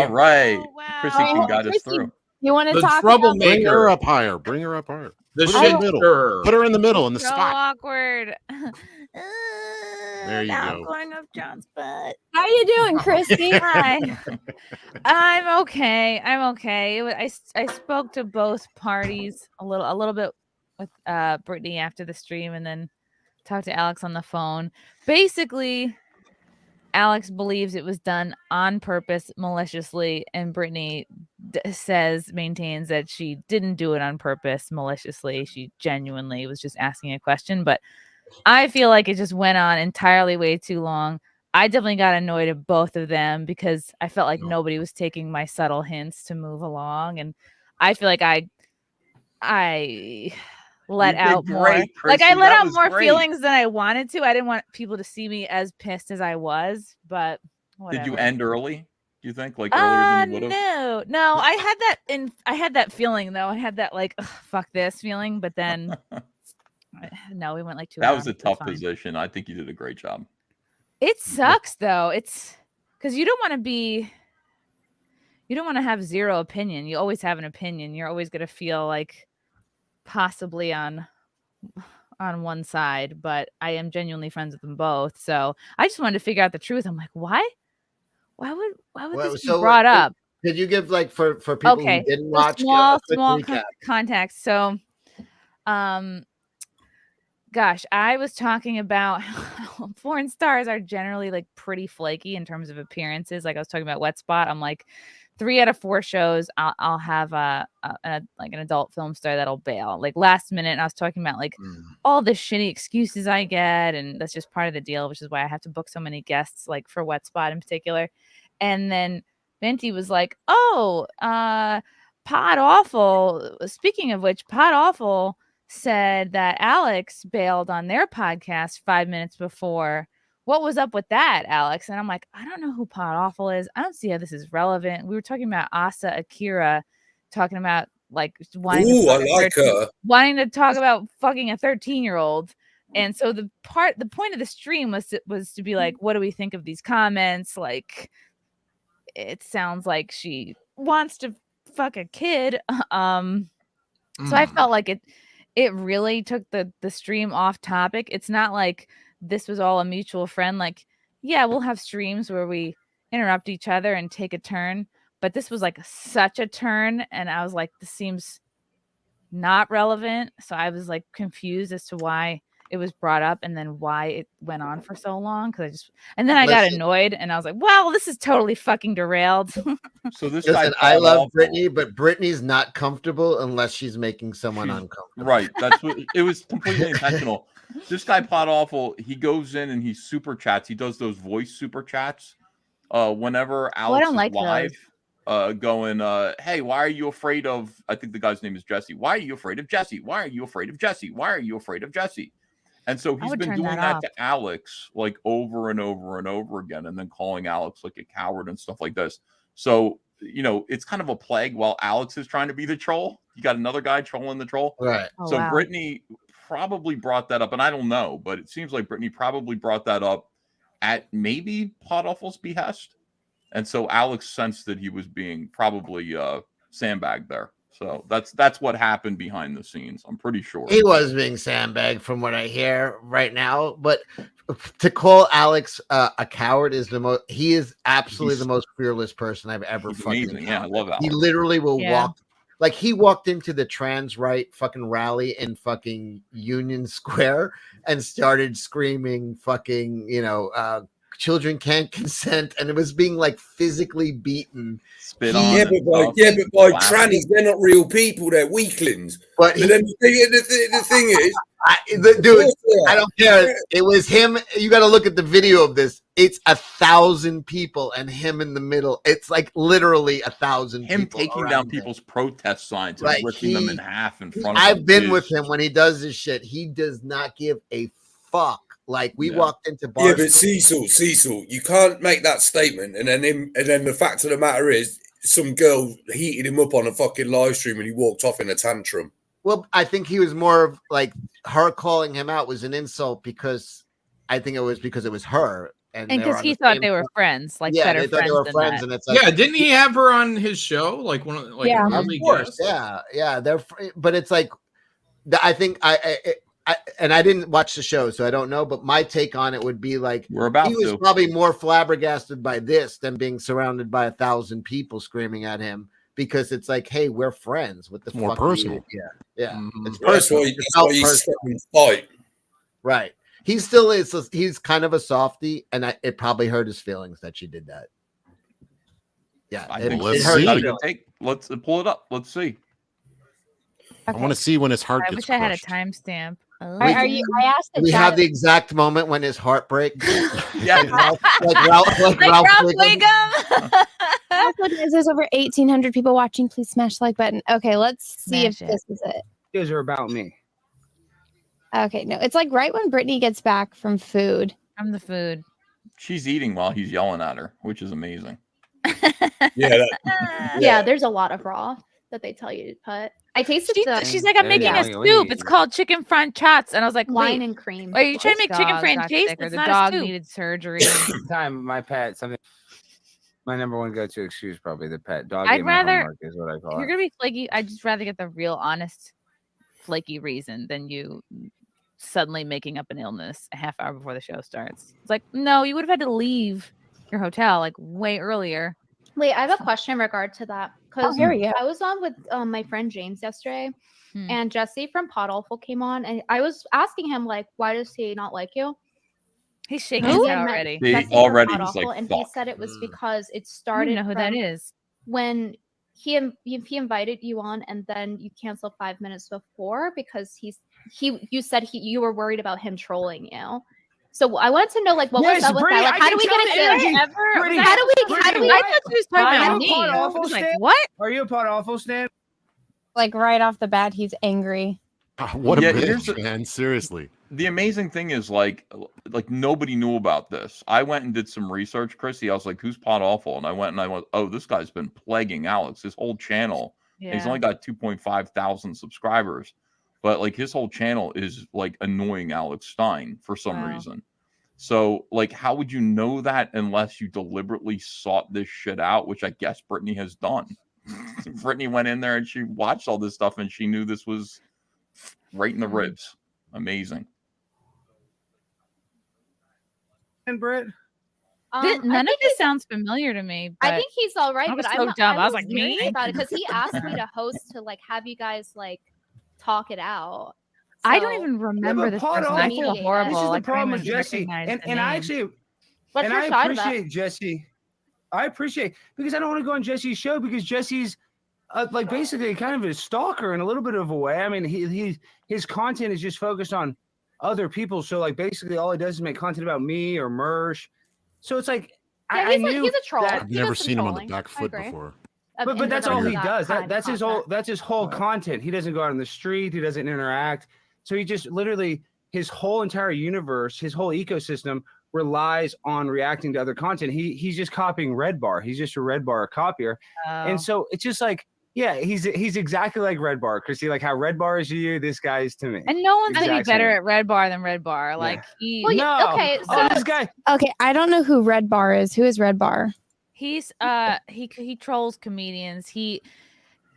All right. Oh, wow. Chrissy can guide us through. You want to The talk? troublemaker. Bring her up higher. Bring her up higher. The Put her in the middle. shifter. Put her in the middle in the So spot. awkward. There you now go. I'm going up John's butt. How you doing, Christy? Hi. I'm okay. I'm okay. I spoke to both parties a little bit with Brittany after the stream, and then talked to Alex on the phone. Basically, Alex believes it was done on purpose, maliciously, and Brittany maintains that she didn't do it on purpose, maliciously. She genuinely was just asking a question, but I feel like it just went on entirely way too long. I definitely got annoyed at both of them because I felt like nobody was taking my subtle hints to move along, and I feel like I let out more. Like I let out more feelings than I wanted to. I didn't want people to see me as pissed as I was, but whatever. Did you end early? Do you think like earlier than you would have? No. I had that feeling though. I had that like fuck this feeling, but then no, we went like 2 hours. That was a tough position. I think you did a great job. It sucks though. It's because you don't want to have zero opinion. You always have an opinion. You're always going to feel like possibly on one side, but I am genuinely friends with them both. So I just wanted to figure out the truth. I'm like, why would this be brought up? Could you give like for people who didn't watch small context? So, gosh, I was talking about how porn stars are generally like pretty flaky in terms of appearances. Like I was talking about Wet Spot. I'm like 3 out of 4 shows I'll have an adult film star that'll bail like last minute. And I was talking about like all the shitty excuses I get, and that's just part of the deal, which is why I have to book so many guests like for Wet Spot in particular. And then Venti was like, Pod Awful. Speaking of which, Pod Awful said that Alex bailed on their podcast 5 minutes before. What was up with that, Alex? And I'm like, I don't know who Pod Awful is. I don't see how this is relevant. We were talking about Asa Akira, talking about like wanting to talk about fucking a 13-year-old. And so the point of the stream was to be like, what do we think of these comments? Like, it sounds like she wants to fuck a kid. So I felt like it really took the stream off topic. It's not like this was all a mutual friend. Like, yeah, we'll have streams where we interrupt each other and take a turn, but this was like such a turn, and I was like, this seems not relevant. So I was like confused as to why it was brought up and then why it went on for so long. And then I got annoyed and I was like, well, this is totally fucking derailed. So this Listen, I love Brittany, but Brittany's not comfortable unless she's making someone uncomfortable. Right. That's what it was, completely intentional. This guy Pod Awful, he goes in and he super chats. He does those voice super chats. Whenever Alex is live, going, hey, why are you afraid of, I think the guy's name is Jesse. Why are you afraid of Jesse? Why are you afraid of Jesse? Why are you afraid of Jesse? And so he's been doing that to Alex like over and over and over again, and then calling Alex like a coward and stuff like this. So, you know, it's kind of a plague while Alex is trying to be the troll. You got another guy trolling the troll. Right. So Brittany probably brought that up, and I don't know, but it seems like Brittany probably brought that up at maybe Pod Awful's behest. And so Alex sensed that he was being probably sandbagged there. So that's what happened behind the scenes. I'm pretty sure he was being sandbagged from what I hear right now. But to call Alex a coward is he is absolutely the most fearless person I've ever fucking amazing. Yeah, I love Alex. He literally will walk. Like he walked into the trans right fucking rally in fucking Union Square and started screaming fucking, children can't consent, and it was being like physically beaten. But by trannies, they're not real people; they're weaklings. But then the thing is, dude, I don't care. It was him. You got to look at the video of this. It's 1,000 people, and him in the middle. It's like literally 1,000. Him taking down people's protest signs and ripping them in half in front of. I've been with him when he does this shit. He does not give a fuck. Like we walked into bars. Yeah, but Cecil, you can't make that statement, and then the fact of the matter is, some girl heated him up on a fucking live stream, and he walked off in a tantrum. Well, I think he was more of like her calling him out was an insult because I think it was because it was her. And because he thought they were friends, like better friends. They were friends, and it's like, yeah, didn't he have her on his show? Like yeah, of course, yeah. They're, but it's like, I think I didn't watch the show, so I don't know. But my take on it would be like, he was probably more flabbergasted by this than being surrounded by 1,000 people screaming at him, because it's like, hey, we're friends. What the fuck? More personal. Yeah. Mm-hmm. It's personal. That's why you fight. Right. He still is. He's kind of a softie, and it probably hurt his feelings that she did that. Yeah, let's pull it up. Let's see. I want to see when his heart I gets wish I had a crushed. timestamp. I asked the we chat. have the exact moment when his heart breaks. Yeah, like Ralph Wiggum. There's over 1,800 people watching. Please smash the like button. Okay, let's see if this is it. These are about me. Okay, no, it's like right when Brittany gets back from food. From the food. She's eating while he's yelling at her, which is amazing. Yeah, there's a lot of raw that they tell you to put. I tasted she's like, I'm making a soup. It's called chicken franchats. And I was like, wine and cream. Are you trying to make chicken franchats? Or The not a dog soup. needed surgery. Time, my pet, something. My number one go-to excuse probably the pet dog. I'd rather, is what I call if you're it. gonna be flaky, I'd just rather get the real, honest, flaky reason than you suddenly making up an illness a half hour before the show starts. It's like, no, you would have had to leave your hotel like way earlier. Wait, I have a question in regard to that. Because here we go. I was on with my friend James yesterday, and Jesse from Pod Awful came on, and I was asking him, like, why does he not like you? He's shaking his head already. Already, Pod he's Awful, like, and fuck. he said it was because it I started. don't know who that is. When he invited you on, and then you canceled 5 minutes before because you said you were worried about him trolling you. So I wanted to know, like, what was up with that? Like, how do we get it? How do we? I thought she was talking about me. I was like, what? Are you a Pod Awful Stan? Like right off the bat, he's angry. What a here's bitch, man. Seriously. The amazing thing is, like nobody knew about this. I went and did some research, Chrissy. I was like, who's Pod Awful? And I went, oh, this guy's been plaguing Alex. His whole channel. Yeah. He's only got 2.5 thousand subscribers. But like his whole channel is like annoying Alex Stein for some reason. So like, how would you know that unless you deliberately sought this shit out, which I guess Brittany has done. Brittany went in there and she watched all this stuff and she knew this was right in the ribs. Amazing. And Britt? None of this sounds familiar to me. I think he's all right, I was but so dumb. I was like, curious me? about it because he asked me to host to like have you guys like talk it out. I don't even remember this person. I feel horrible. This is the Like, problem with I Jesse. recognize the And I name. actually, What's and your I side of that? appreciate Jesse. I appreciate, because I don't want to go on Jesse's show because Jesse's like basically kind of a stalker in a little bit of a way. I mean, his content is just focused on other people. So like basically all he does is make content about me or Mersh. So it's like, Yeah, I he's knew a troll. that- I've never seen him on the back foot before. But that's all he does. Kind of That's his whole. That's his whole content. He doesn't go out on the street. He doesn't interact. So he just literally his whole entire universe, his whole ecosystem relies on reacting to other content. He's just copying Red Bar. He's just a Red Bar copier. And so it's just like, yeah, he's exactly like Red Bar. Chrissy, like how Red Bar is to you, this guy is to me. And no one's gonna be Exactly. better at Red Bar than Red Bar. Like he. Well, No. okay, Oh, so this guy. Okay, I don't know who Red Bar is. Who is Red Bar? He's he trolls comedians. He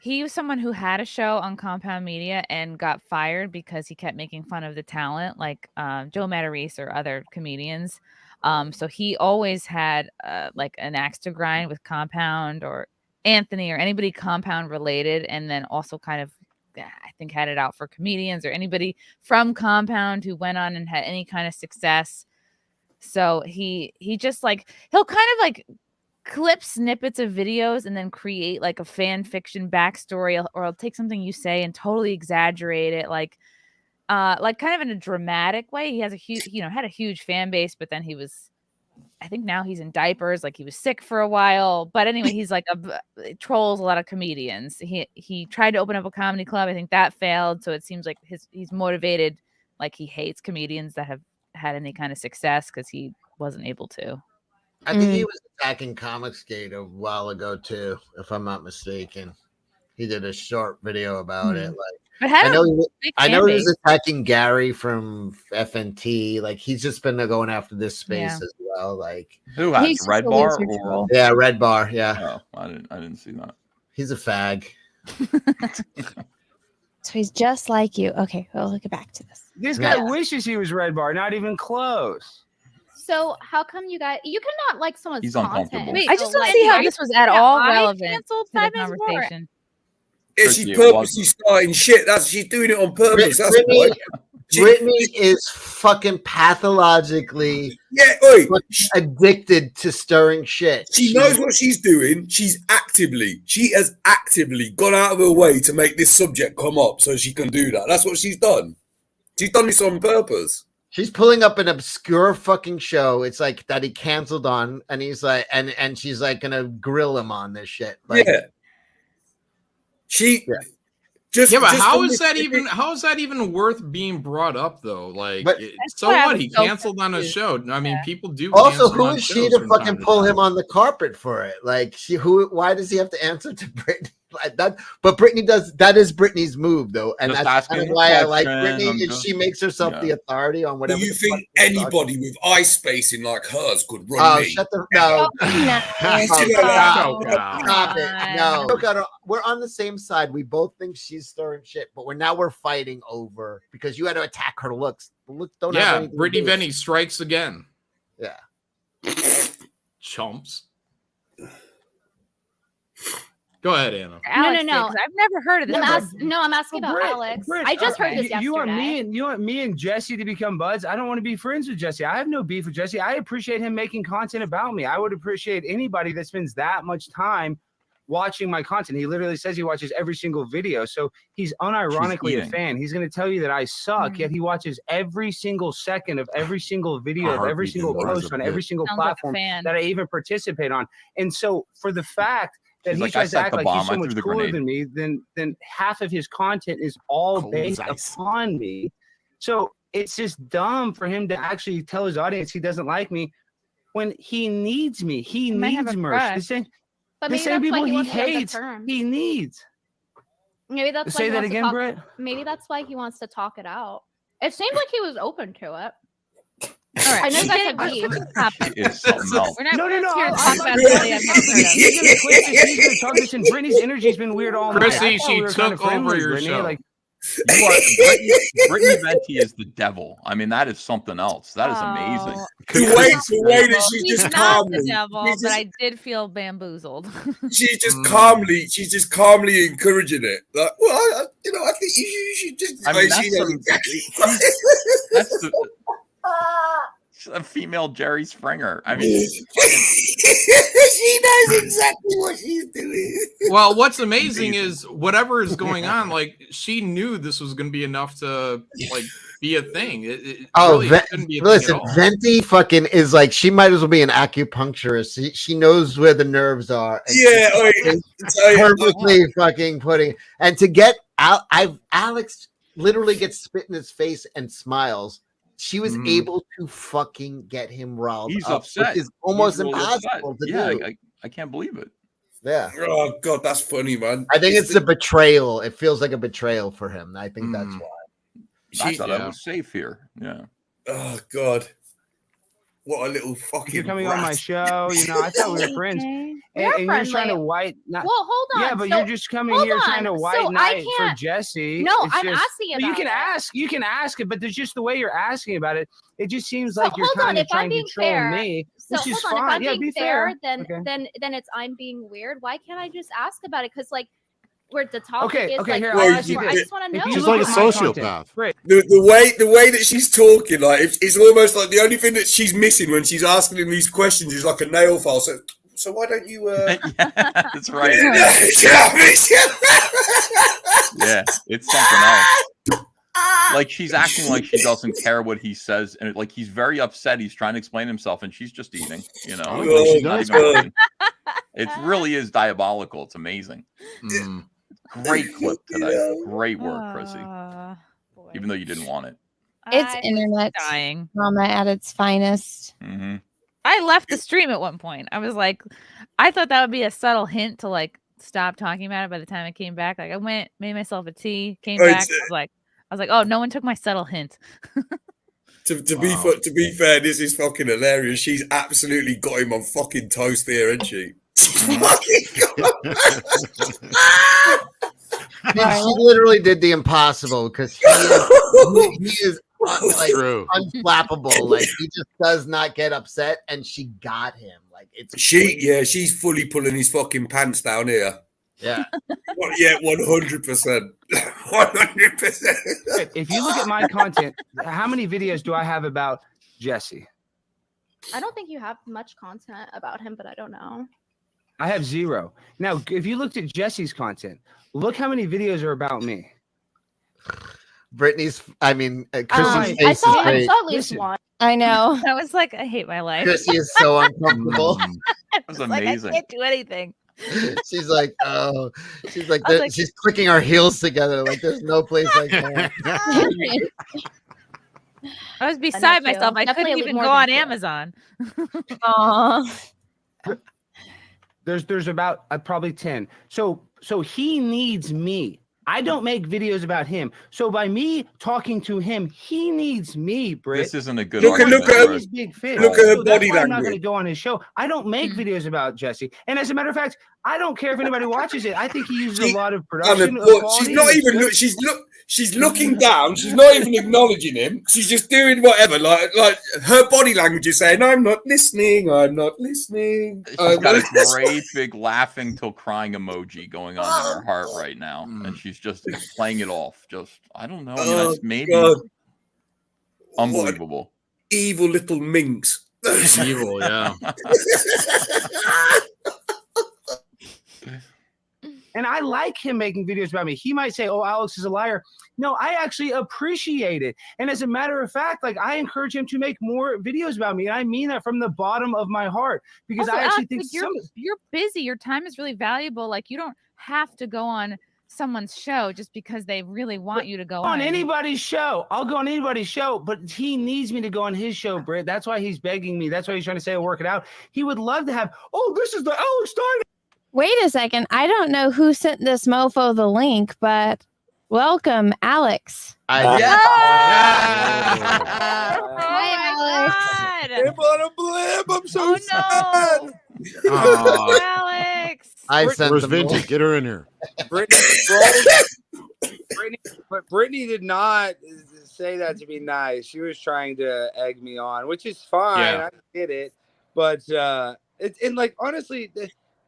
was someone who had a show on Compound Media and got fired because he kept making fun of the talent, like Joe Matarese or other comedians. So he always had like an axe to grind with Compound or Anthony or anybody Compound related, and then also kind of I think had it out for comedians or anybody from Compound who went on and had any kind of success. So he just like he'll kind of like clip snippets of videos and then create like a fan fiction backstory, or I'll take something you say and totally exaggerate it, like kind of in a dramatic way. He has a huge, had a huge fan base, but then I think now he's in diapers, like he was sick for a while. But anyway, he's like trolls a lot of comedians. He tried to open up a comedy club. I think that failed. So it seems like he's motivated, like he hates comedians that have had any kind of success because he wasn't able to. I think he was attacking ComicsGate a while ago too, if I'm not mistaken. He did a short video about it. Like But I know he was attacking Gary from FNT. Like he's just been going after this space as well. Like who has Red Bar or Red Bar? Yeah. Oh, I didn't see that. He's a fag. So he's just like you. Okay, we'll get back to this. This guy wishes he was Red Bar, not even close. So how come you cannot like someone's content? Wait, I just don't see how this was at all relevant to the conversation. Yeah, she's purposely starting shit. She's doing it on purpose. That's why. Brittany is fucking pathologically addicted to stirring shit. She knows what she's doing. She has actively gone out of her way to make this subject come up so she can do that. That's what she's done. She's done this on purpose. She's pulling up an obscure fucking show. It's like that he canceled on, and he's like, and she's like gonna grill him on this shit. Like, but how is that even worth being brought up though? Like, so what? He canceled on a show. I mean, people do. Also, who is she to fucking pull him on the carpet for it? Like, why does he have to answer to Brittany like that? But Brittany does. That is Brittany's move, though, and that's kind of why I like Brittany. And she makes herself the authority on whatever. Do you think anybody with eye spacing like hers could run me? Shut the no! Stop it! No, we're on the same side. We both think she's stirring shit, but we're fighting over because you had to attack her looks. The looks don't have anything. Brittany Venti strikes again. Yeah, chumps. Go ahead, Anna. Alex, no. I've never heard of this. I'm asking about Alex. I just heard this yesterday. You want me and Jesse to become buds? I don't want to be friends with Jesse. I have no beef with Jesse. I appreciate him making content about me. I would appreciate anybody that spends that much time watching my content. He literally says he watches every single video. So he's unironically a fan. He's going to tell you that I suck, yet he watches every single second of every single video, of every single post on every single platform that I even participate on. And so for the fact that he tries to act like he's so much cooler than me, then half of his content is all based upon me. So it's just dumb for him to actually tell his audience he doesn't like me when he needs me. He needs merch. The same people he hates, he needs. Maybe that's say that again, Brett. Maybe that's why he wants to talk it out. It seems like he was open to it. All right, I know you guys have beef. We're not here to talk about He's gonna quit this. He's gonna talk this, and Brittany's energy's been weird all night. Chrissy, she took over your show. Like, Brittany Venti is the devil. I mean, that is something else. That is amazing. The way that she just calmly, the devil, but I did feel bamboozled. She's just calmly encouraging it. Like, well, I think you should just. I mean, that's a female Jerry Springer. I mean, she knows exactly what she's doing. Well, what's amazing is whatever is going on, like she knew this was going to be enough to like be a thing. Listen, Venti fucking is like, she might as well be an acupuncturist. She knows where the nerves are. Perfectly fucking putting. And to get out, Alex literally gets spit in his face and smiles. She was able to fucking get him riled He's up, upset. which is almost impossible to do. I can't believe it. Yeah. Oh God, that's funny, man. I think it's the betrayal. It feels like a betrayal for him. I think that's why. I thought I was safe here. Yeah. Oh God. What a little fucking. You're coming on my show. I thought we were friends. And you're trying to white. Well, hold on. Yeah, but you're just coming here trying to white knight for Jesse. No, I'm asking about it. You can ask it, but there's just the way you're asking about it. It just seems like you're trying to control me. Which is fine. If I'm being fair, then it's I'm being weird. Why can't I just ask about it? Because like, where the topic is like, I just want to know. She's like a sociopath. The way that she's talking, like it's almost like the only thing that she's missing when she's asking him these questions is like a nail file. So why don't you? Yeah, that's right. Yeah, it's something else. Like she's acting like she doesn't care what he says, and like he's very upset. He's trying to explain himself, and she's just eating. It really is diabolical. It's amazing. Great clip today. Great work, Chrissy. Even though you didn't want it. It's internet drama at its finest. I left the stream at one point. I was like, I thought that would be a subtle hint to like stop talking about it by the time I came back. Like I went, made myself a tea, came back. I was like, oh, no one took my subtle hint. To be fair, this is fucking hilarious. She's absolutely got him on fucking toast here, isn't she? Fucking she literally did the impossible because he is like unflappable. Like he just does not get upset, and she got him. Like she's fully pulling his fucking pants down here. Yeah. Yeah, 100%. 100%. If you look at my content, how many videos do I have about Jesse? I don't think you have much content about him, but I don't know. I have 0. Now, if you looked at Jesse's content, look how many videos are about me. Brittany's, Chrissy's face I saw at least Listen, one. I know. I was like, I hate my life. Chrissy is so uncomfortable. That was amazing. Like, I can't do anything. She's like, oh, she's clicking our heels together. Like, there's no place like that. I was beside myself. I couldn't even go on Amazon. There's about probably 10. So he needs me. I don't make videos about him. So by me talking to him, he needs me, Britt. This isn't a good look at big fish. Look at her so body language. I'm not going to go on his show. I don't make videos about Jesse. And as a matter of fact, I don't care if anybody watches it. I think he uses a lot of production. She's not even she's looking down. She's not even acknowledging him. She's just doing whatever. Like her body language is saying, "I'm not listening. I'm not listening." She's got a great big laughing till crying emoji going on in her heart right now, and she's just playing it off. Just I don't know. I mean, that's maybe unbelievable. Evil little minx. Evil, yeah. And I like him making videos about me. He might say, "Oh, Alex is a liar." No, I actually appreciate it. And as a matter of fact, like I encourage him to make more videos about me. And I mean that from the bottom of my heart because also, I actually Alex, think you're busy. Your time is really valuable. Like you don't have to go on someone's show just because they really want you to go on anybody's show. I'll go on anybody's show, but he needs me to go on his show, Britt. That's why he's begging me. That's why he's trying to say, "I'll work it out." He would love to have, "Oh, this is the Alex Stein." Wait a second. I don't know who sent this mofo the link, but welcome, Alex. I did. Hi, Alex. I'm on a blip. I'm so sad. Oh. Alex. I sent Where's them Venti? all. Get her in here. Brittany did not say that to be nice. She was trying to egg me on, which is fine. Yeah. I get it. But like honestly,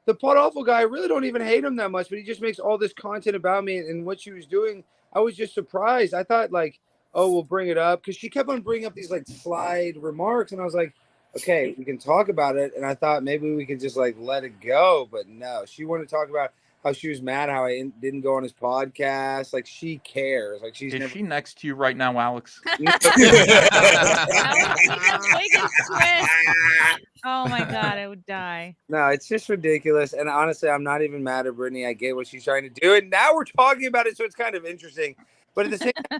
the Pot Awful guy, I really don't even hate him that much, but he just makes all this content about me and what she was doing. I was just surprised. I thought like, oh, we'll bring it up because she kept on bringing up these like slide remarks, and I was like, okay, we can talk about it. And I thought maybe we could just like let it go, but no, she wanted to talk about how she was mad how I didn't go on his podcast. Like she cares. Like she's Is she next to you right now, Alex? Oh my God, I would die. No, it's just ridiculous. And honestly, I'm not even mad at Brittany. I get what she's trying to do. And now we're talking about it, so it's kind of interesting. But at the same time,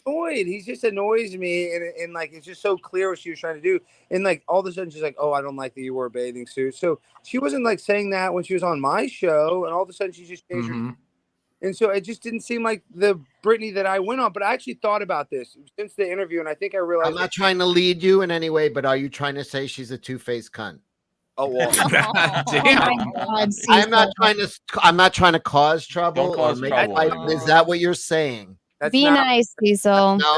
annoyed. He just annoys me. And like, it's just so clear what she was trying to do. And like, all of a sudden, she's like, "Oh, I don't like that you wore a bathing suit." So she wasn't like saying that when she was on my show. And all of a sudden, she just changed her. And so it just didn't seem like the Brittany that I went on. But I actually thought about this since the interview, and I think I realized. I'm not trying to lead you in any way, but are you trying to say she's a two-faced cunt? Oh, well. I'm not trying to cause trouble. Don't cause trouble. Is that what you're saying? Be nice, Cecil. No,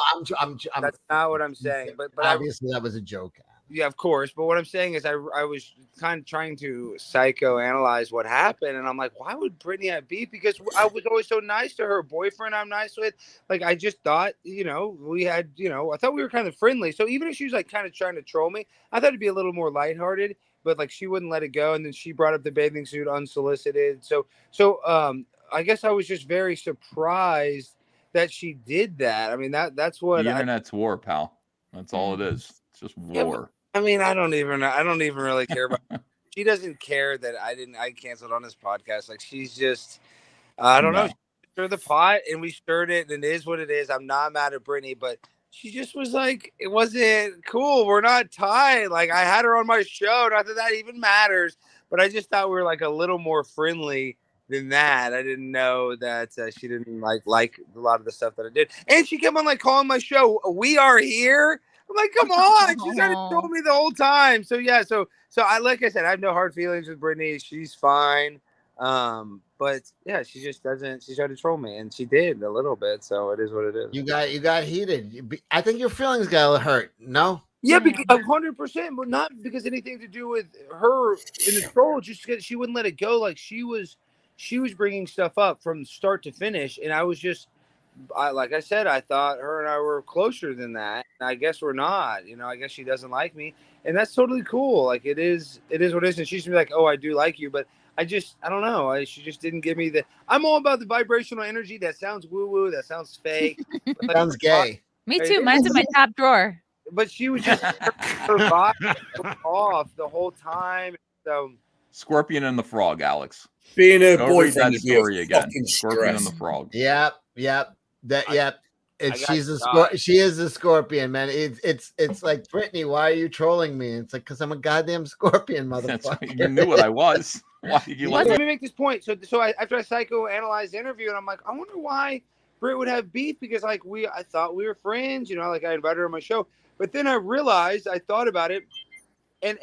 that's not what I'm saying. But obviously that was a joke. Yeah, of course. But what I'm saying is I was kind of trying to psychoanalyze what happened. And I'm like, why would Brittany have beef? Because I was always so nice to her boyfriend I'm nice with. Like, I just thought, we had, I thought we were kind of friendly. So even if she was like kind of trying to troll me, I thought it'd be a little more lighthearted. But like she wouldn't let it go. And then she brought up the bathing suit unsolicited. So I guess I was just very surprised that she did that. I mean, that's what the internet's war, pal. That's all it is. It's just war. I mean, I don't even really care about. She doesn't care that I canceled on this podcast. Like she's just, I don't know. She stirred the pot and we stirred it, and it is what it is. I'm not mad at Brittany, but she just was like, it wasn't cool. We're not tied. Like I had her on my show. Not that even matters, but I just thought we were like a little more friendly than that. I didn't know that she didn't like a lot of the stuff that I did, and she kept on like calling my show "We Are Here." I'm like, come on, she's trying to troll me the whole time. So yeah, so I like I said, I have no hard feelings with Brittany. She's fine. But yeah, she just doesn't. She tried to troll me, and she did a little bit. So it is what it is. You got heated. I think your feelings got hurt. No. Yeah, because 100%, but not because anything to do with her in the troll. Just because she wouldn't let it go. Like she was bringing stuff up from start to finish, and I was just. Like I said, I thought her and I were closer than that. And I guess we're not. You know, I guess she doesn't like me, and that's totally cool. Like it is what it is. And she should be like, "Oh, I do like you," but I don't know. She just didn't give me the. I'm all about the vibrational energy. That sounds woo woo. That sounds fake. Like, sounds gay. Me too. Mine's in my top drawer. But she was just her vibe off the whole time. So Scorpion and the Frog, Alex. Being a Don't boyfriend read that story again. Scorpion Stress. and the Frog. Yep. She is a scorpion, man. It's like, Brittany, why are you trolling me? It's like, because I'm a goddamn scorpion, motherfucker. You knew what I was. Why did you let me make this point? So after I psychoanalyzed the interview, and I'm like, I wonder why Britt would have beef, because I thought we were friends, you know, like I invited her on my show. But then I realized, I thought about it, and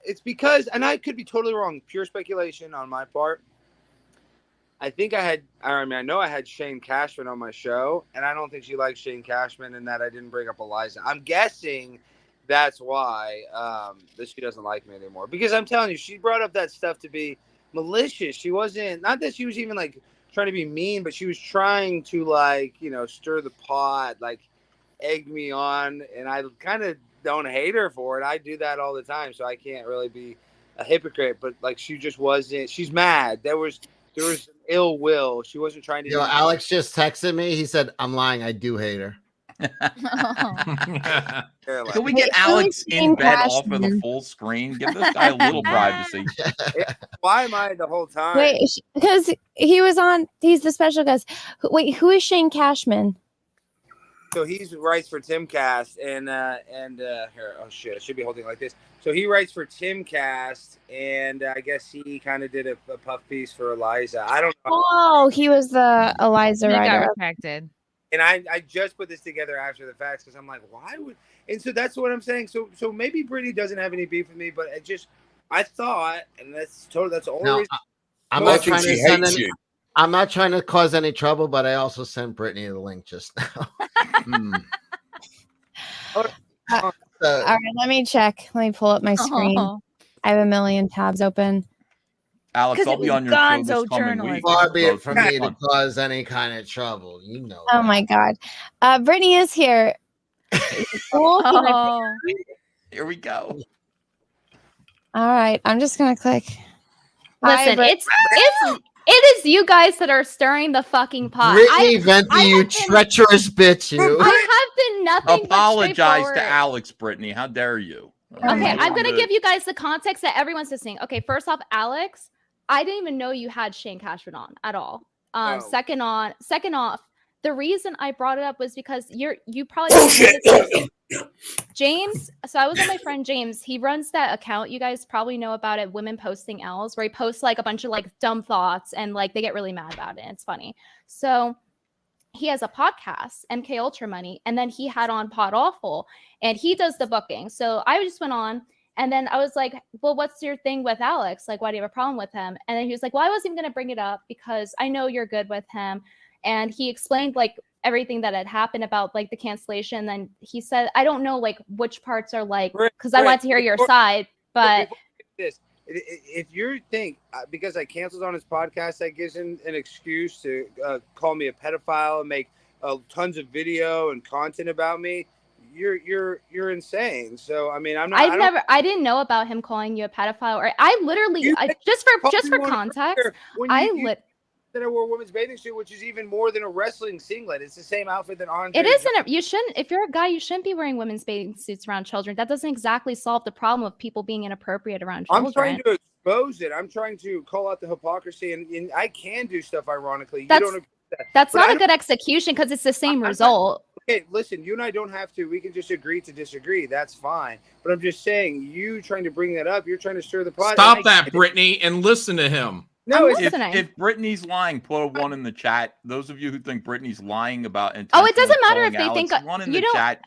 it's because, and I could be totally wrong, pure speculation on my part. I know I had Shane Cashman on my show, and I don't think she likes Shane Cashman, and that I didn't bring up Eliza. I'm guessing that's why that she doesn't like me anymore. Because I'm telling you, she brought up that stuff to be malicious. She wasn't, not that she was even like trying to be mean, but she was trying to like, you know, stir the pot, like egg me on, and I kind of don't hate her for it. I do that all the time, so I can't really be a hypocrite. But like, she just wasn't. She's mad. There was ill will. She wasn't trying to. Alex just texted me. He said, "I'm lying. I do hate her." Can we get Alex in bed off of the full screen? Give this guy a little privacy. Why am I the whole time? Wait, because he's the special guest. Wait, who is Shane Cashman? So he writes for Timcast, and here, oh shit, I should be holding it like this. So he writes for Timcast, and I guess he kind of did a puff piece for Eliza. I don't know. Oh, he was the Eliza writer. Got respected. And I just put this together after the facts, because I'm like, why would? And so that's what I'm saying. So maybe Brittany doesn't have any beef with me, but I thought, and that's the only reason. I'm not trying to send you. I'm not trying to cause any trouble, but I also sent Brittany the link just now. All right, let me check. Let me pull up my screen. I have a million tabs open. Alex, I'll be on your show this coming week. Far be it from me to cause any kind of trouble. You know. Oh my God, Brittany is here. Oh. Here we go. All right, I'm just gonna click. Listen, it is you guys that are stirring the fucking pot. Brittany Venti, you treacherous bitch, you. I have been nothing. Apologize to Alex, Brittany. How dare you? Okay, I'm gonna give you guys the context that everyone's listening. Okay, first off, Alex, I didn't even know you had Shane Cashman on at all. Second off, the reason I brought it up was because you probably James. So I was with my friend James. He runs that account. You guys probably know about it. Women Posting L's, where he posts like a bunch of like dumb thoughts, and like they get really mad about it. It's funny. So he has a podcast, MK Ultra Money, and then he had on Pod Awful, and he does the booking. So I just went on, and then I was like, well, what's your thing with Alex? Like, why do you have a problem with him? And then he was like, well, I wasn't even going to bring it up because I know you're good with him. And he explained like everything that had happened about like the cancellation. Then he said, I don't know like which parts are like, because I want to hear your side, but if you think because I canceled on his podcast, that gives him an excuse to call me a pedophile and make tons of video and content about me, you're insane. So I mean, I didn't know about him calling you a pedophile, or I literally just for context, that I wore a women's bathing suit, which is even more than a wrestling singlet. It's the same outfit that Andre. It isn't. You shouldn't. If you're a guy, you shouldn't be wearing women's bathing suits around children. That doesn't exactly solve the problem of people being inappropriate around children. I'm trying to expose it. I'm trying to call out the hypocrisy, and I can do stuff ironically. That's not a good execution because it's the same result. Okay, listen, you and I don't have to. We can just agree to disagree. That's fine. But I'm just saying, you trying to bring that up, you're trying to stir the pot. Stop that, Brittany, and listen to him. No, if Brittany's lying, put a 1 in the chat. Those of you who think Brittany's lying about it doesn't matter if they think 1 in the chat.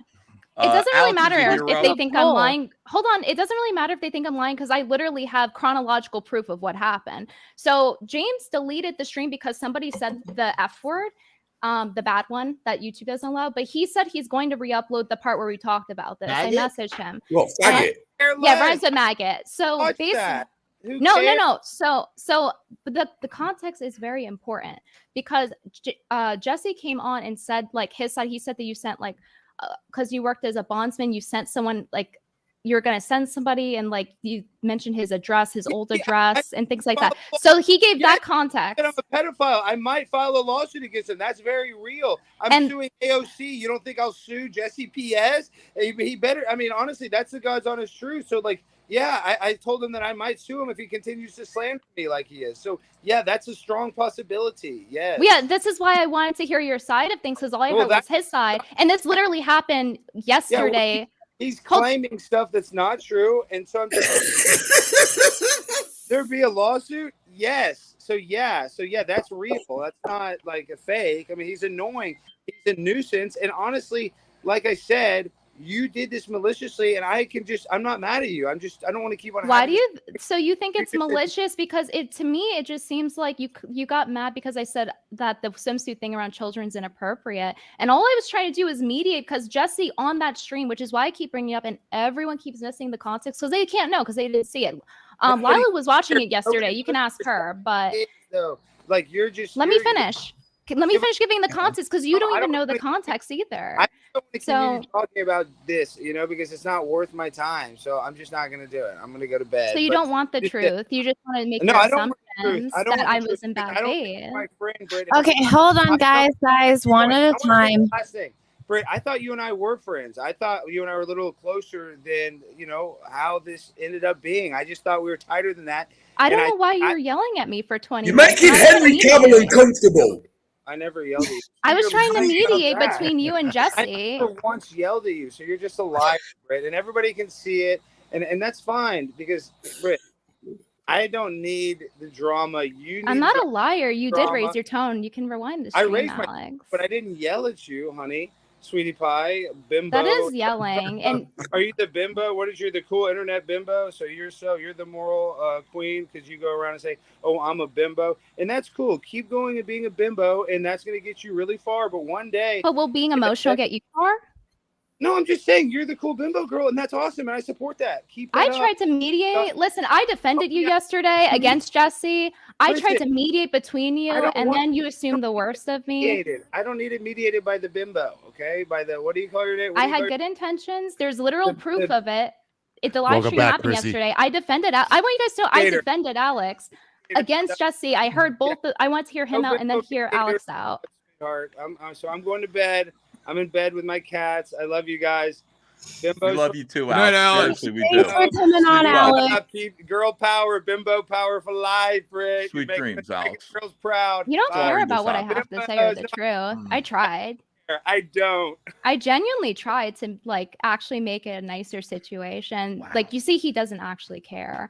It doesn't really matter if they think I'm poll. lying. Hold on. It doesn't really matter if they think I'm lying because I literally have chronological proof of what happened. So James deleted the stream because somebody said the F word, the bad one that YouTube doesn't allow. But he said he's going to re-upload the part where we talked about this. Maggot? I messaged him. What, faggot? Yeah, rhymes with maggot. So Watch basically, that. Who no. cares? So the context is very important because Jesse came on and said like his side. He said that you sent like because you worked as a bondsman, you sent someone like you're gonna send somebody and like you mentioned his address, his old address, and things like that. So he gave that context. I'm a pedophile. I might file a lawsuit against him. That's very real. I'm suing AOC. You don't think I'll sue Jesse PS? He better. I mean, honestly, that's the God's honest truth. So like, yeah, I told him that I might sue him if he continues to slander me like he is. So yeah, that's a strong possibility. Yes. Yeah, this is why I wanted to hear your side of things because all I heard was his side, and this literally happened yesterday. Yeah, he's claiming stuff that's not true, and so I'm just there'd be a lawsuit. Yes. So yeah, that's real. That's not like a fake. I mean, he's annoying. He's a nuisance, and honestly, like I said. You did this maliciously, and I'm not mad at you. I don't want to keep on. Why do you? So you think it's malicious? Because to me, it just seems like you got mad because I said that the swimsuit thing around children's inappropriate. And all I was trying to do is mediate because Jesse on that stream, which is why I keep bringing it up, and everyone keeps missing the context because they can't know because they didn't see it. Lila was watching it yesterday. You can ask her, but like you're just. Let me finish. Let me finish giving the context because you don't even know the context either. I don't want to continue talking about this, because it's not worth my time. So I'm just not going to do it. I'm going to go to bed. So you don't want the truth. You just want to make your assumptions that I was in bad faith. Okay, hold on, guys, one at a time. Last thing. Britt, I thought you and I were friends. I thought you and I were a little closer than, how this ended up being. I just thought we were tighter than that. I don't know why you're yelling at me for 20 You're minutes. making Henry Cavill uncomfortable. I never yelled at you. I was trying to mediate between you and Jesse. I never once yelled at you, so you're just a liar, Britt, and everybody can see it, and that's fine because, Britt, I don't need the drama. I'm not a liar. You did raise your tone. You can rewind the stream, I raised Alex. my, but I didn't yell at you, honey. Sweetie pie, bimbo. That is yelling. And are you the bimbo? What is you, the cool internet bimbo? So you're the moral queen because you go around and say, "Oh, I'm a bimbo," and that's cool. Keep going and being a bimbo, and that's going to get you really far. But one day, but will being emotional get you far? No, I'm just saying you're the cool bimbo girl, and that's awesome, and I support that. I tried to mediate. Listen, I defended you yesterday against Jesse. I tried to mediate between you, and then you assumed the worst of me. I don't need it mediated by the bimbo, okay? By the, what do you call your name? I had good intentions. There's literal proof of it. The live stream happened yesterday. I defended. I want you guys to know I defended Alex against Jesse. I heard both. I want to hear him out and then hear Alex out. So I'm going to bed. I'm in bed with my cats. I love you guys. Bimbo, we love you too, Alex. Good night, Alex. Seriously, we do. Thanks for coming on, Alex. Girl power, bimbo power for life, Rick. Sweet dreams, Alex. Girls proud. You don't care about what I have to say or the truth. I tried. I don't. I genuinely tried to actually make it a nicer situation. Wow. Like you see, he doesn't actually care.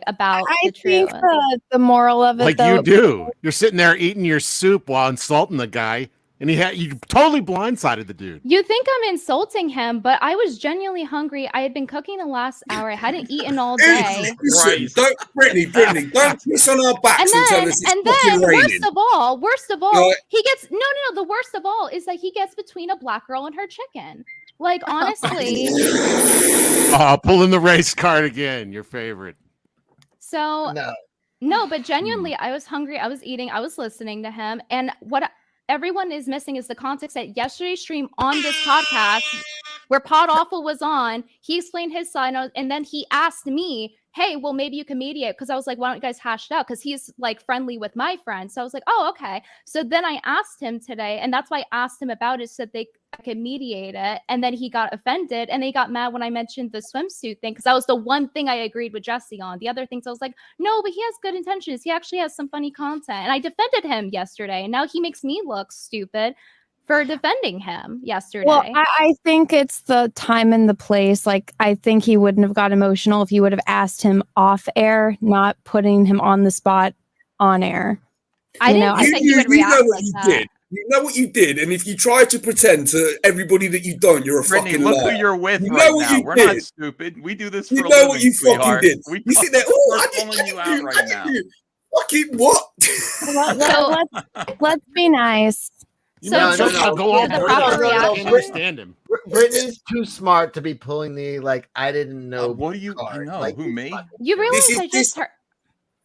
About the truth. I think the moral of it, you do. You're sitting there eating your soup while insulting the guy. And you totally blindsided the dude. You think I'm insulting him, but I was genuinely hungry. I had been cooking the last hour. I hadn't eaten all day. Listen, Brittany, don't piss on our backs until this is fucking raining. Worst of all, he gets no. The worst of all is that he gets between a black girl and her chicken. Honestly. Pulling the race card again. Your favorite. So no, but genuinely, I was hungry. I was eating. I was listening to him, and what everyone is missing is the context that yesterday's stream on this podcast where Pod Awful was on, he explained his side and then he asked me, hey, well, maybe you can mediate because I was like, why don't you guys hash it out? Because he's friendly with my friend. So I was like, oh, okay. So then I asked him today, and that's why I asked him about it so that I could mediate it. And then he got offended and he got mad when I mentioned the swimsuit thing because that was the one thing I agreed with Jesse on. The other things I was like, no, but he has good intentions. He actually has some funny content. And I defended him yesterday. And now he makes me look stupid for defending him yesterday. Well, I think it's the time and the place. I think he wouldn't have got emotional if you would have asked him off air, not putting him on the spot on air. I didn't think that you would react know what like you that. did. You know what you did, and if you try to pretend to everybody that you don't, you're a Brittany, fucking look liar. who you're with You know right what now. you We're did. not stupid. We do this for You a know living, what you sweetheart. fucking did. You sit there. Oh, We're calling you out right now. Fucking what? Let's be nice. You know, go on. No, Understand him. Brittany's too smart to be pulling the like. I didn't know. What do you? I card. know Like, who me? You realize I just heard.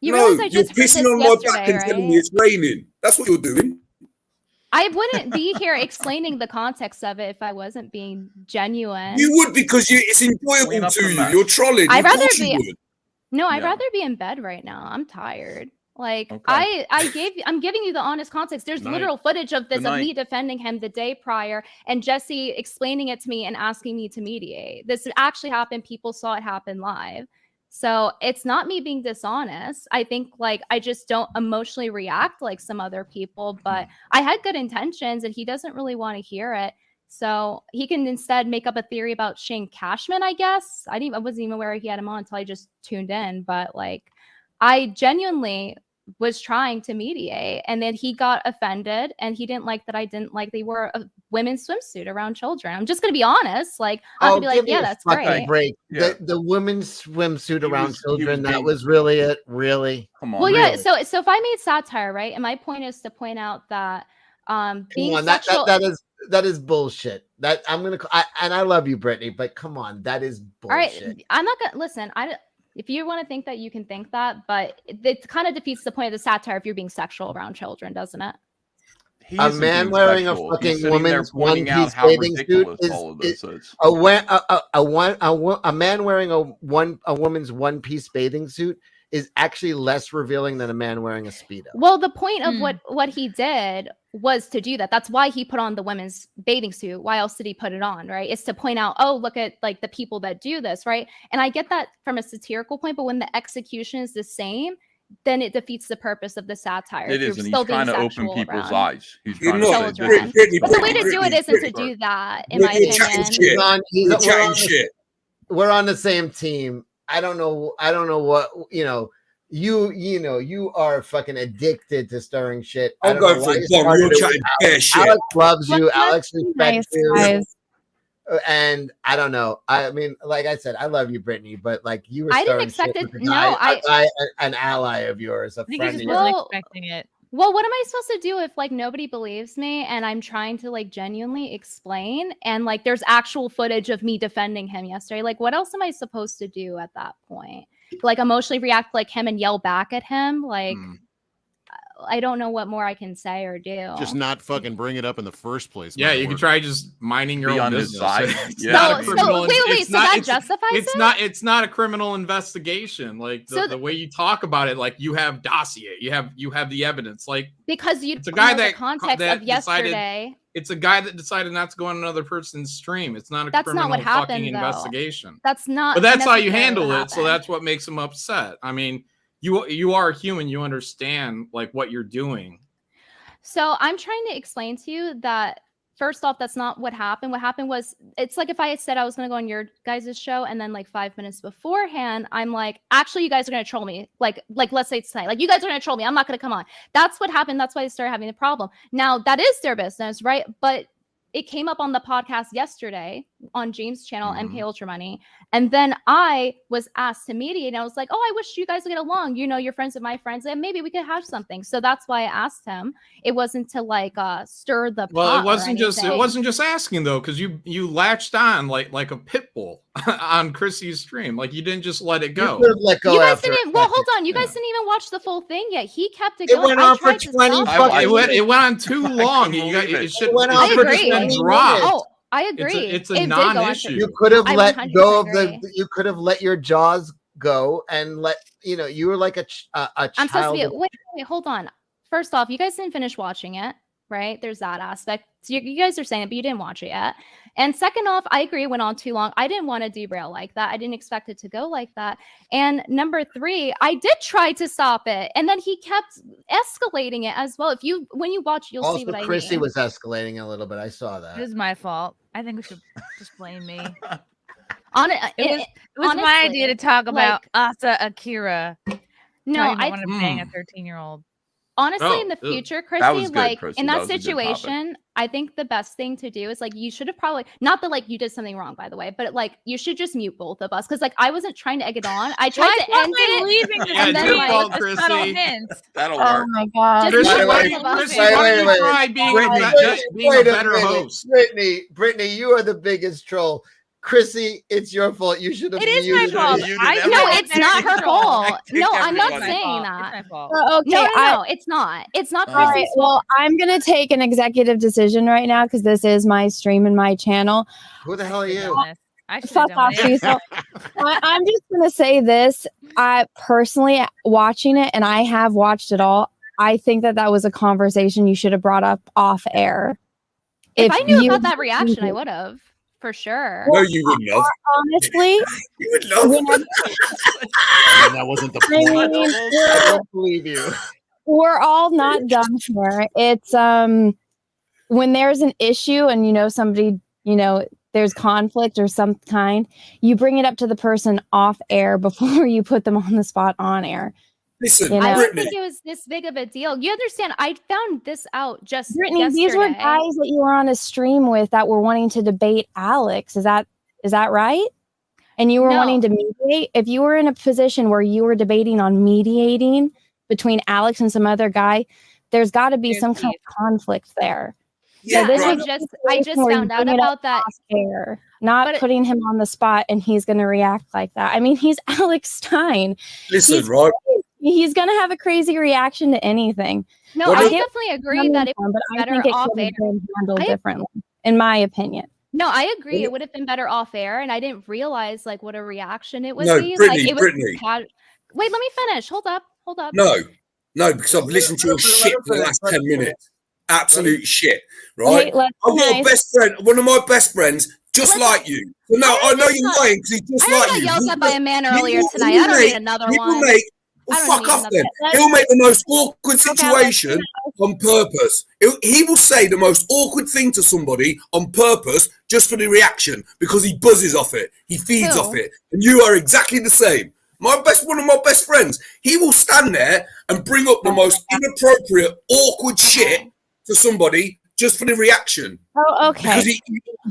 You No, realize I you're just heard this pissing on my back yesterday, and telling me right? it's raining. That's what you're doing. I wouldn't be here explaining the context of it if I wasn't being genuine. You would because it's enjoyable to you. You're trolling. I'd Of rather course be. you would. No, I'd Yeah. rather be in bed right now. I'm tired. Like Okay. I'm giving you the honest context. There's Good night. literal footage of this Good of night. me defending him the day prior and Jesse explaining it to me and asking me to mediate. This actually happened. People saw it happen live. So it's not me being dishonest. I think like I just don't emotionally react like some other people, but I had good intentions and he doesn't really want to hear it. So he can instead make up a theory about Shane Cashman, I guess. I wasn't even aware he had him on until I just tuned in. But like I genuinely was trying to mediate and then he got offended and he didn't like that I didn't like they wore a women's swimsuit around children. I'm just gonna be honest. Like I'm gonna be like, yeah, that's great. Break. Yeah. The women's swimsuit around was children. That being- was really it. Really. Come on. Well, yeah. Really? So if I made satire, right, and my point is to point out that being Come on, sexual. that is bullshit. That I'm gonna. And I love you, Brittany, but come on, that is bullshit. All right, I'm not gonna listen. If you want to think that, you can think that, but it kind of defeats the point of the satire if you're being sexual around children, doesn't it? He A isn't man being wearing sexual. a fucking He's sitting there woman's pointing out one-piece how bathing suit ridiculous all of this is. A man wearing a woman's one-piece bathing suit is actually less revealing than a man wearing a Speedo. Well, the point of what he did was to do that. That's why he put on the women's bathing suit. Why else did he put it on, right? It's to point out, oh, look at like the people that do this, right? And I get that from a satirical point, but when the execution is the same, then it defeats the purpose of the satire. It is, and he's trying to open people's eyes. He's You're trying not. to say, Brittany, But the way to do it isn't to Brittany. do that, in my You're chatting opinion. shit. You're we're chatting on shit. We're on the same team. I don't know what you are fucking addicted to stirring shit. I I'm don't going know for why a you bomb. started You're it chatting with bare shit. Alex loves you. Let's Alex be respects nice, you. guys. And I don't know. I mean, like I said, I love you, Brittany, but like you were I didn't stirring expect shit it. with a No, guy, an ally of yours, a I think he friend just of wasn't yours. expecting it. Well, what am I supposed to do if like nobody believes me and I'm trying to like genuinely explain and like there's actual footage of me defending him yesterday? Like, what else am I supposed to do at that point? Like emotionally react like him and yell back at him? Like, I don't know what more I can say or do. Just not fucking bring it up in the first place. Yeah, you could try just minding your Be own on his business. side. It's Yeah. not a So criminal. wait, it's so not, that it's, justifies it's it? not. It's not a criminal investigation. Like the way you talk about it, like you have dossier, you have the evidence. Like because you it's a guy know that the context that of yesterday. It's a guy that decided not to go on another person's stream. It's not a That's not criminal what happened, fucking though. investigation. That's not. But that's how you necessarily handle what it. So happened. that's what makes him upset. I mean, you are human. You understand like what you're doing. So I'm trying to explain to you that first off, that's not what happened. What happened was it's like if I had said I was going to go on your guys' show and then like 5 minutes beforehand, I'm like, actually, you guys are going to troll me. Like let's say it's tonight. Like you guys are going to troll me. I'm not going to come on. That's what happened. That's why they started having the problem. Now that is their business, right? But it came up on the podcast yesterday on James' channel, MK Ultra Money. And then I was asked to mediate. And I was like, oh, I wish you guys would get along. You know, you're friends with my friends. And maybe we could have something. So that's why I asked him. It wasn't to like stir the pot. Well, it wasn't or just asking though, because you latched on like a pit bull on Chrissy's stream. Like you didn't just let it go. You guys didn't. Well, hold on. You guys didn't even watch the full thing yet. He kept it going. It went on for 20 fucking minutes. It went on too long. It should I agree. drop. Oh, I agree. It's a non-issue. You could have I let 100% go of agree. you could have let your jaws go and let you were like a I'm supposed to child. be. Wait, hold on. First off, you guys didn't finish watching it, right? There's that aspect. So you guys are saying it, but you didn't watch it yet. And second off, I agree it went on too long. I didn't want to derail like that. I didn't expect it to go like that. And number three, I did try to stop it, and then he kept escalating it as well. When you watch, you'll see what I mean. Also, Chrissy was escalating a little bit. I saw that. It was my fault. I think we should just blame me. It was my idea to talk about Asa Akira. No, I want to bang a 13-year-old. Honestly, in the future, Chrissy, like Chrissy. in that was situation, I think the best thing to do is like you should have probably not that like you did something wrong, by the way, but like you should just mute both of us because like I wasn't trying to egg it on. I tried to end it, leaving and then like Chrissy. That'll Oh work. my god! Chrissy, why Wait, don't you try being a better host? Brittany, you are the biggest troll. Chrissy, it's your fault. You should have. It is my fault. No, it's not her fault. No, I'm not saying that. It's my fault. Okay, No, it's not. It's not all right. Chrissy's Well, fault. I'm gonna take an executive decision right now because this is my stream and my channel. Who the hell are you? I should Fuck off, Cecil. I'm just gonna say this. I personally watching it, and I have watched it all. I think that was a conversation you should have brought up off air. If I knew about that reaction, I would have. For sure. No, you wouldn't have. Honestly, you would not. That wasn't the point. I don't believe you. We're all not dumb here. It's when there's an issue and somebody, there's conflict or some kind, you bring it up to the person off air before you put them on the spot on air. Listen, I don't Brittany. think it was this big of a deal. You understand? I found this out just Brittany, yesterday. these were guys that you were on a stream with that were wanting to debate Alex. Is that right? And you were wanting to mediate? If you were in a position where you were debating on mediating between Alex and some other guy, there's got to be some kind of conflict there. Yeah, so this I just found out about that. Air, not putting him on the spot and he's going to react like that. I mean, he's Alex Stein. Listen, right? He's going to have a crazy reaction to anything. No, I definitely agree that it was better off air. Handled differently, in my opinion. No, I agree. It would have been better off air, and I didn't realize like what a reaction it would be. Brittany, like, it Brittany. Wait, let me finish. Hold up. No, because I've listened to your shit for the last 10 minutes. Absolute shit, right? Wait, I've got a best friend, one of my best friends, just like you. So no, I know you're lying because he's just like you. I got yelled at by a man earlier tonight. I don't need another one. Fuck off then. He'll make the most awkward situation on purpose. He will say the most awkward thing to somebody on purpose just for the reaction because he buzzes off it. He feeds off it. And you are exactly the same. One of my best friends, he will stand there and bring up the most inappropriate, awkward shit to somebody just for the reaction. Oh, okay. Because he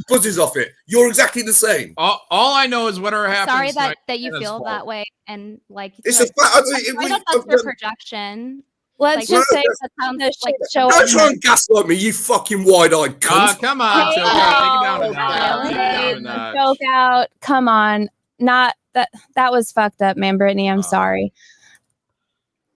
buzzes off it. You're exactly the same. All I know is whatever happens. Sorry that you feel that way, and like it's like, a fact. that's your projection. Let's just say that sounds like don't try and gaslight me, you fucking wide-eyed cunt. Come on, Joke out. Take it down a notch. Joke out. Come on. Not that was fucked up, man, Brittany. I'm sorry.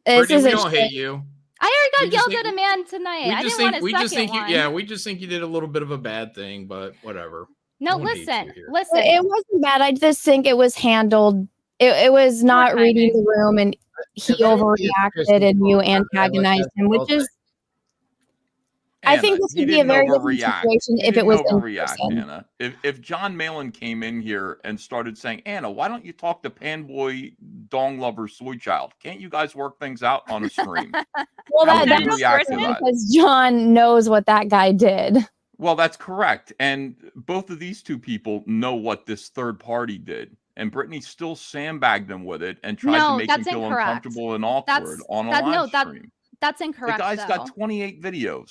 Brittany, we don't hate you. I already got yelled at a man tonight. I didn't want a second one. We just think you did a little bit of a bad thing, but whatever. No, listen. It wasn't bad. I just think it was handled. It was not reading the room, and he overreacted, and you antagonized him, which is. I think this would be a very different situation if it was in Anna. If John Malin came in here and started saying, Anna, why don't you talk to Panboy Dong Lover Soy Child? Can't you guys work things out on a stream? Well, that's because John knows what that guy did. Well, that's correct. And both of these two people know what this third party did. And Brittany still sandbagged them with it and tried to make him feel uncomfortable and awkward on a live stream. That's incorrect. The guy's got 28 videos.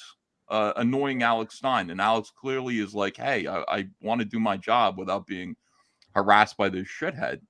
Annoying Alex Stein, and Alex clearly is like, hey, I want to do my job without being harassed by this shithead.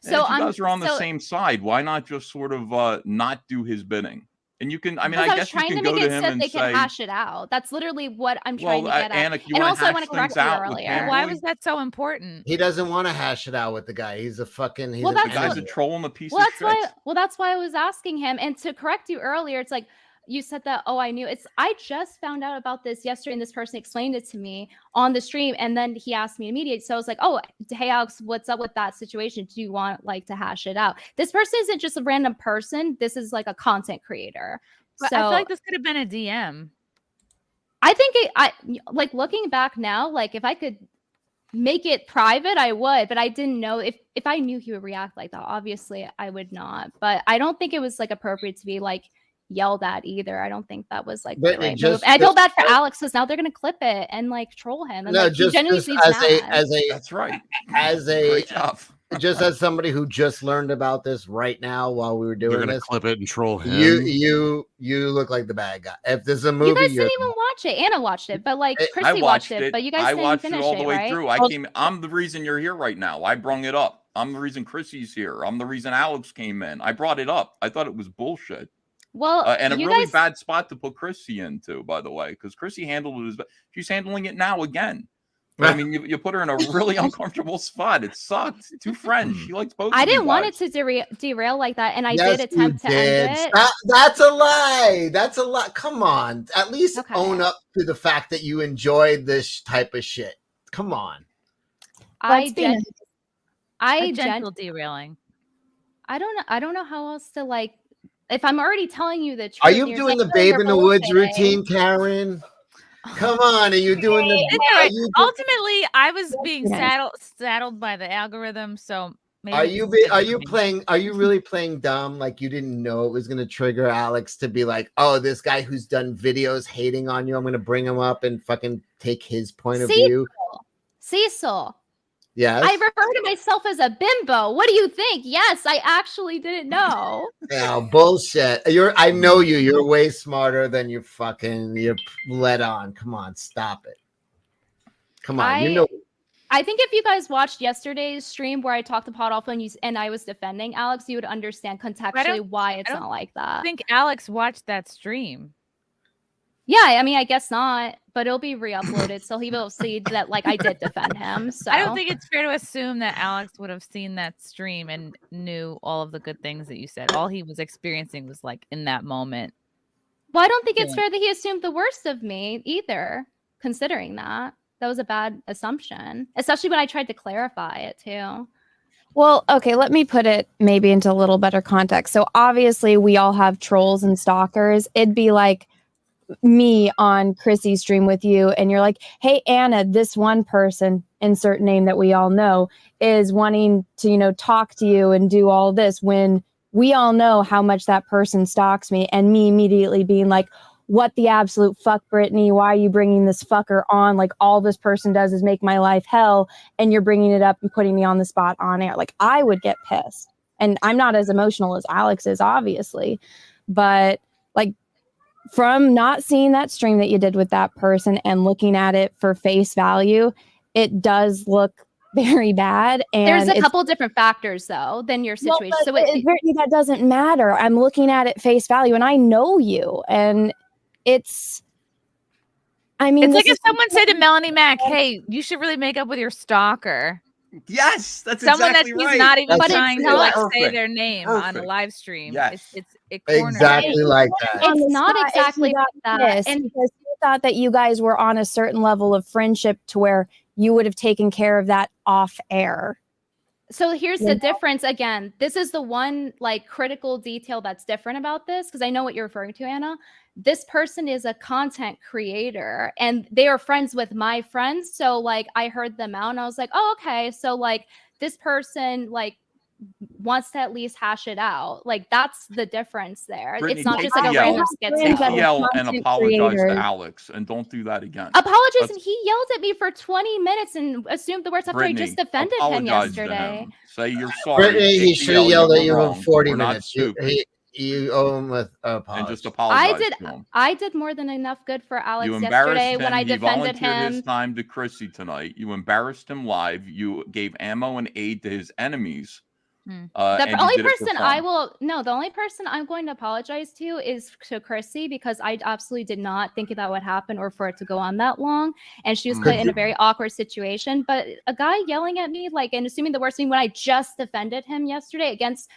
So if you guys are on the same side, why not just sort of not do his bidding? And you can, I guess you can go to him and they say, can hash it out. That's literally what I'm trying to get at. Anna, and also, I want to correct you earlier. Why was that so important? He doesn't want to hash it out with the guy. He's a fucking. The guy's a troll and a piece of shit. That's why I was asking him. And to correct you earlier, it's like. You said that, I knew. I just found out about this yesterday, and this person explained it to me on the stream, and then he asked me to mediate. So I was like, hey, Alex, what's up with that situation? Do you want to hash it out? This person isn't just a random person. This is like a content creator. But so I feel like this could have been a DM. I think looking back now, like if I could make it private, I would, but I didn't know if I knew he would react like that. Obviously, I would not, but I don't think it was appropriate to be yelled at either. I don't think that was the right move. And I feel bad for Alex because now they're gonna clip it and troll him. And, no, just that's right. As a as somebody who just learned about this right now while we were doing You're gonna this, clip it and troll him. You look like the bad guy. If there's a movie, you guys didn't even watch it. Anna watched it, but like Chrissy watched it, but you guys didn't finish it all the way right? through. I'm the reason you're here right now. I brung it up. I'm the reason Chrissy's here. I'm the reason Alex came in. I brought it up. I thought it was bullshit. Well, and a really bad spot to put Chrissy into, by the way, because Chrissy handled it she's handling it now again. I mean, you put her in a really uncomfortable spot. It sucked. Two friends. She likes both. I didn't want it to derail like that, and I did attempt to end it. That's a lie. That's a lie. Come on, at least own up to the fact that you enjoyed this type of shit. Come on. Gentle derailing. I don't know how else to like. If I'm already telling you the truth, are you doing the Babe in the Woods routine, Karen? Come on, are you doing the? Ultimately, I was being saddled by the algorithm. So maybe are you playing? Are you really playing dumb? Like you didn't know it was going to trigger Alex to be like, oh, this guy who's done videos hating on you, I'm going to bring him up and fucking take his point of view. Cecil. Yes. I refer to myself as a bimbo. What do you think? Yes, I actually didn't know. Yeah, bullshit. I know you. You're way smarter than you're let on. Come on, stop it. Come on. I think if you guys watched yesterday's stream where I talked to Podolfo and I was defending Alex, you would understand contextually why it's not like that. I think Alex watched that stream. Yeah, I mean, I guess not, but it'll be re-uploaded, so he will see that like I did defend him. So I don't think it's fair to assume that Alex would have seen that stream and knew all of the good things that you said. All he was experiencing was like in that moment. Well, I don't think it's fair that he assumed the worst of me either, considering that was a bad assumption, especially when I tried to clarify it too. Well, okay, let me put it maybe into a little better context. So obviously we all have trolls and stalkers. It'd be like me on Chrissy's stream with you and you're like, hey Anna, this one person, insert name that we all know, is wanting to talk to you and do all this, when we all know how much that person stalks me, and me immediately being like, what the absolute fuck, Brittany, why are you bringing this fucker on? Like, all this person does is make my life hell, and you're bringing it up and putting me on the spot on air. Like, I would get pissed, and I'm not as emotional as Alex is, obviously, but like, from not seeing that stream that you did with that person and looking at it for face value, it does look very bad. And there's a couple different factors though than your situation. So that doesn't matter. I'm looking at it face value and I know you. And it's like if someone said to Melanie Mac, hey, you should really make up with your stalker. Yes, that's someone exactly that right. He's not even trying to like say Perfect. their name on a live stream. Yes. It's exactly like that. It's not exactly like that. And because you thought that you guys were on a certain level of friendship to where you would have taken care of that off air. So here's the difference. Again, this is the one like critical detail that's different about this, because I know what you're referring to, Anna. This person is a content creator and they are friends with my friends. So like I heard them out and I was like, oh, okay. So like this person like wants to at least hash it out. Like that's the difference there. Brittany, it's not just like a random skit. Yell and apologize to Alex and don't do that again. Apologize. And he yelled at me for 20 minutes and assumed the worst after I just defended him yesterday. Say you're sorry. Brittany, he should have yelled at you for 40 minutes. You owe him with apology. And just apologize to him. I did more than enough good for Alex you yesterday when I he defended him. His time to Chrissy tonight. You embarrassed him live. You gave ammo and aid to his enemies. The only person I'm going to apologize to is to Chrissy, because I absolutely did not think that would happen or for it to go on that long. And she was put in a very awkward situation. But a guy yelling at me, like, and assuming the worst thing when I just defended him yesterday against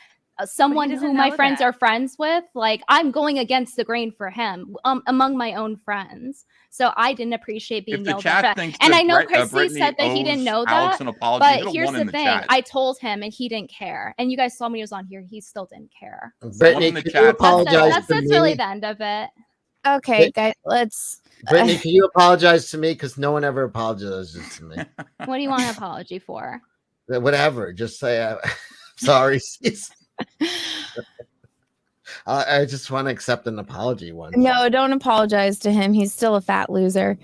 someone who my friends are friends with, like I'm going against the grain for him among my own friends. So I didn't appreciate being yelled at. And I know Chrissy said that he didn't know that, but here's the thing. I told him and he didn't care. And you guys saw me was on here. He still didn't care. Brittany, can you apologize that's really the end of it. Okay, guys, let's... Brittany, can you apologize to me? Because no one ever apologizes to me. What do you want an apology for? Whatever. Just say, sorry. I just want to accept an apology once. No, don't apologize to him. He's still a fat loser.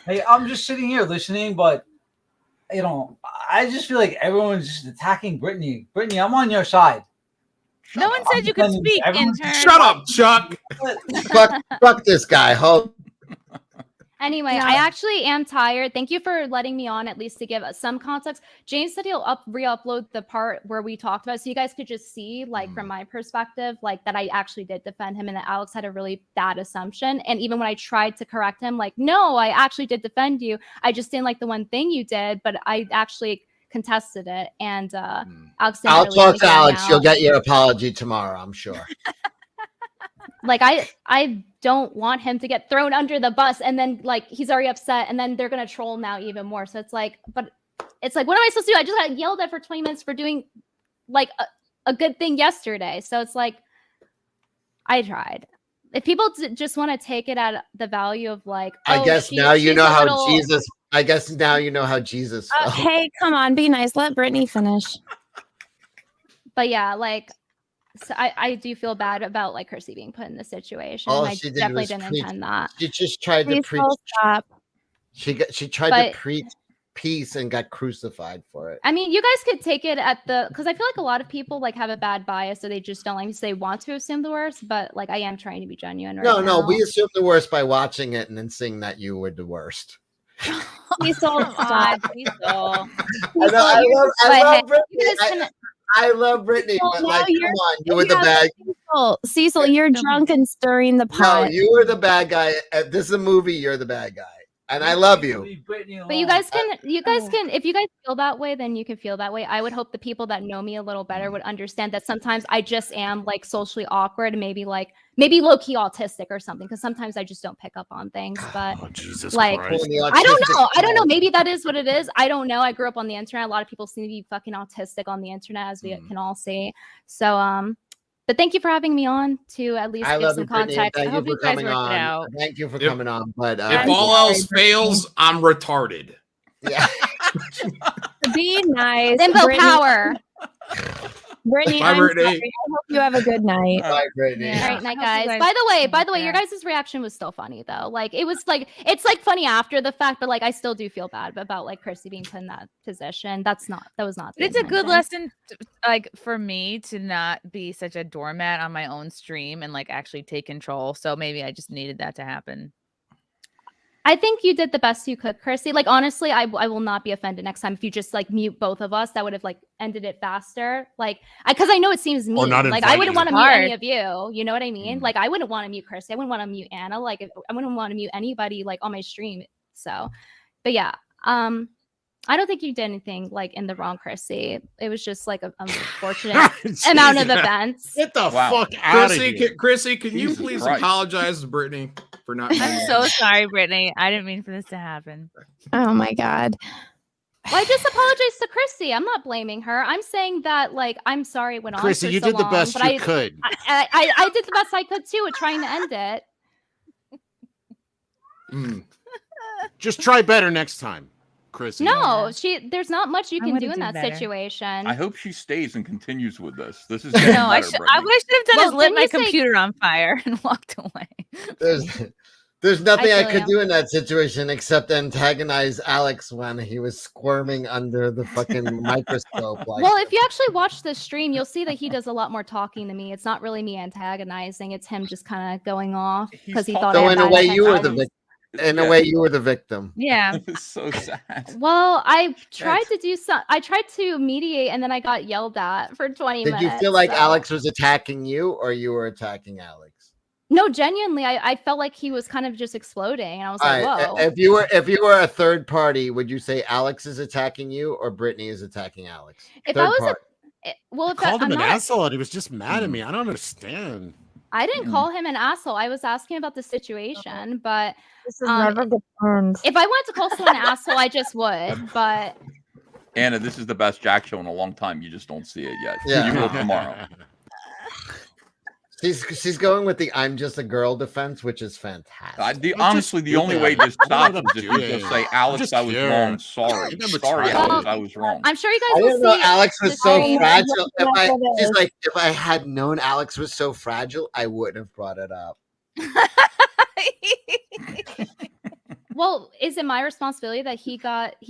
Hey, I'm just sitting here listening, but you know, I just feel like everyone's just attacking Brittany. Brittany, I'm on your side. No one said you could speak. Shut up, Chuck. fuck this guy. Hold. Anyway, I actually am tired. Thank you for letting me on, at least to give some context. James said he'll re-upload the part where we talked about, so you guys could just see, like, from my perspective, like, that I actually did defend him and that Alex had a really bad assumption. And even when I tried to correct him, like, no, I actually did defend you. I just didn't like the one thing you did, but I actually contested it. And Alex didn't I'll really talk to Alex. out. You'll get your apology tomorrow, I'm sure. Like, I don't want him to get thrown under the bus, and then, like, he's already upset, and then they're gonna troll now even more. So it's like, but it's like, what am I supposed to do? I just got yelled at for 20 minutes for doing like a good thing yesterday. So it's like, I tried. If people just want to take it at the value of like, I guess now you know how Jesus. I guess now you know how Jesus felt. Hey, come on, be nice. Let Brittany finish. But yeah, like. So I do feel bad about like Chrissy being put in this situation. All I she did definitely was didn't preach. intend that. She just tried to preach. Stop. She tried to preach peace and got crucified for it. I mean, you guys could take it at the, because I feel like a lot of people like have a bad bias, so they just don't like, they want to assume the worst. But like, I am trying to be genuine. Right No, now. we assumed the worst by watching it and then seeing that you were the worst. Cecil, stop. Cecil. I love Brittany, but like, come on, you were the bad. Cecil, you're drunk and stirring the pot. No, you were the bad guy. This is a movie. You're the bad guy, and I love you. But you guys can, if you guys feel that way, then you can feel that way. I would hope the people that know me a little better would understand that sometimes I just am like socially awkward and maybe low key autistic or something. Because sometimes I just don't pick up on things. But like, I don't know. Maybe that is what it is. I don't know. I grew up on the internet. A lot of people seem to be fucking autistic on the internet, as we can all see. So but thank you for having me on to at least give some context. Thank you for coming on. Thank you for coming on. But if all else fails, I'm retarded. Yeah. Be nice. Simple power. Brittany, Bye, I'm Brittany. sorry. I hope you have a good night. Bye, Brittany. All right, night, guys. By the way, your guys' reaction was still funny though. Like it was like it's like funny after the fact, but like I still do feel bad about like Chrissy being put in that position. That was not. It's a good lesson, like for me to not be such a doormat on my own stream and like actually take control. So maybe I just needed that to happen. I think you did the best you could, Chrissy. Like, honestly, I will not be offended next time if you just like mute both of us. That would have like ended it faster. Like, because I know it seems mean. Like, I wouldn't want to mute any of you. You know what I mean? Like, I wouldn't want to mute Chrissy. I wouldn't want to mute Anna. Like, I wouldn't want to mute anybody like on my stream. So, but yeah, I don't think you did anything like in the wrong, Chrissy. It was just like an unfortunate amount of events. Get the fuck out of here. Chrissy, can you please apologize to Brittany for not? I'm so sorry, Brittany. I didn't mean for this to happen. Oh my God. Well, I just apologize to Chrissy. I'm not blaming her. I'm saying that, like, I'm sorry it went on. Chrissy, you did the best you could. I did the best I could too at trying to end it. Just try better next time, Chrissy. No, there's not much you can do in that situation. I hope she stays and continues with this. This is no. better, What I should have done is lit my computer on fire and walked away. There's nothing I could do in that situation except antagonize Alex when he was squirming under the fucking microscope. Like, well, if you actually watch the stream, you'll see that he does a lot more talking to me. It's not really me antagonizing; it's him just kind of going off because he thought. So in a way, you were the victim. In a way, you were the victim. Yeah, it's so sad. Well, I tried to do some. I tried to mediate, and then I got yelled at for 20 minutes. Did you feel like Alex was attacking you, or you were attacking Alex? No, genuinely, I felt like he was kind of just exploding, and I was like, "Whoa!" If you were a third party, would you say Alex is attacking you, or Brittany is attacking Alex? If I was I called him an asshole, and he was just mad at me. I don't understand. I didn't call him an asshole. I was asking about the situation, but this is never good terms. If I wanted to call someone an asshole, I just would. But Anna, this is the best Jack show in a long time. You just don't see it yet. Yeah. You will tomorrow. She's going with the "I'm just a girl" defense, which is fantastic. Honestly, the only way this stops is if you just say, "Alex, I was wrong. Sorry, sorry, Alex, I was wrong." I'm sure you guys. I will didn't know see Alex was so stream. fragile. She's like, if I had known Alex was so fragile, I wouldn't have brought it up. Well, is it my responsibility that he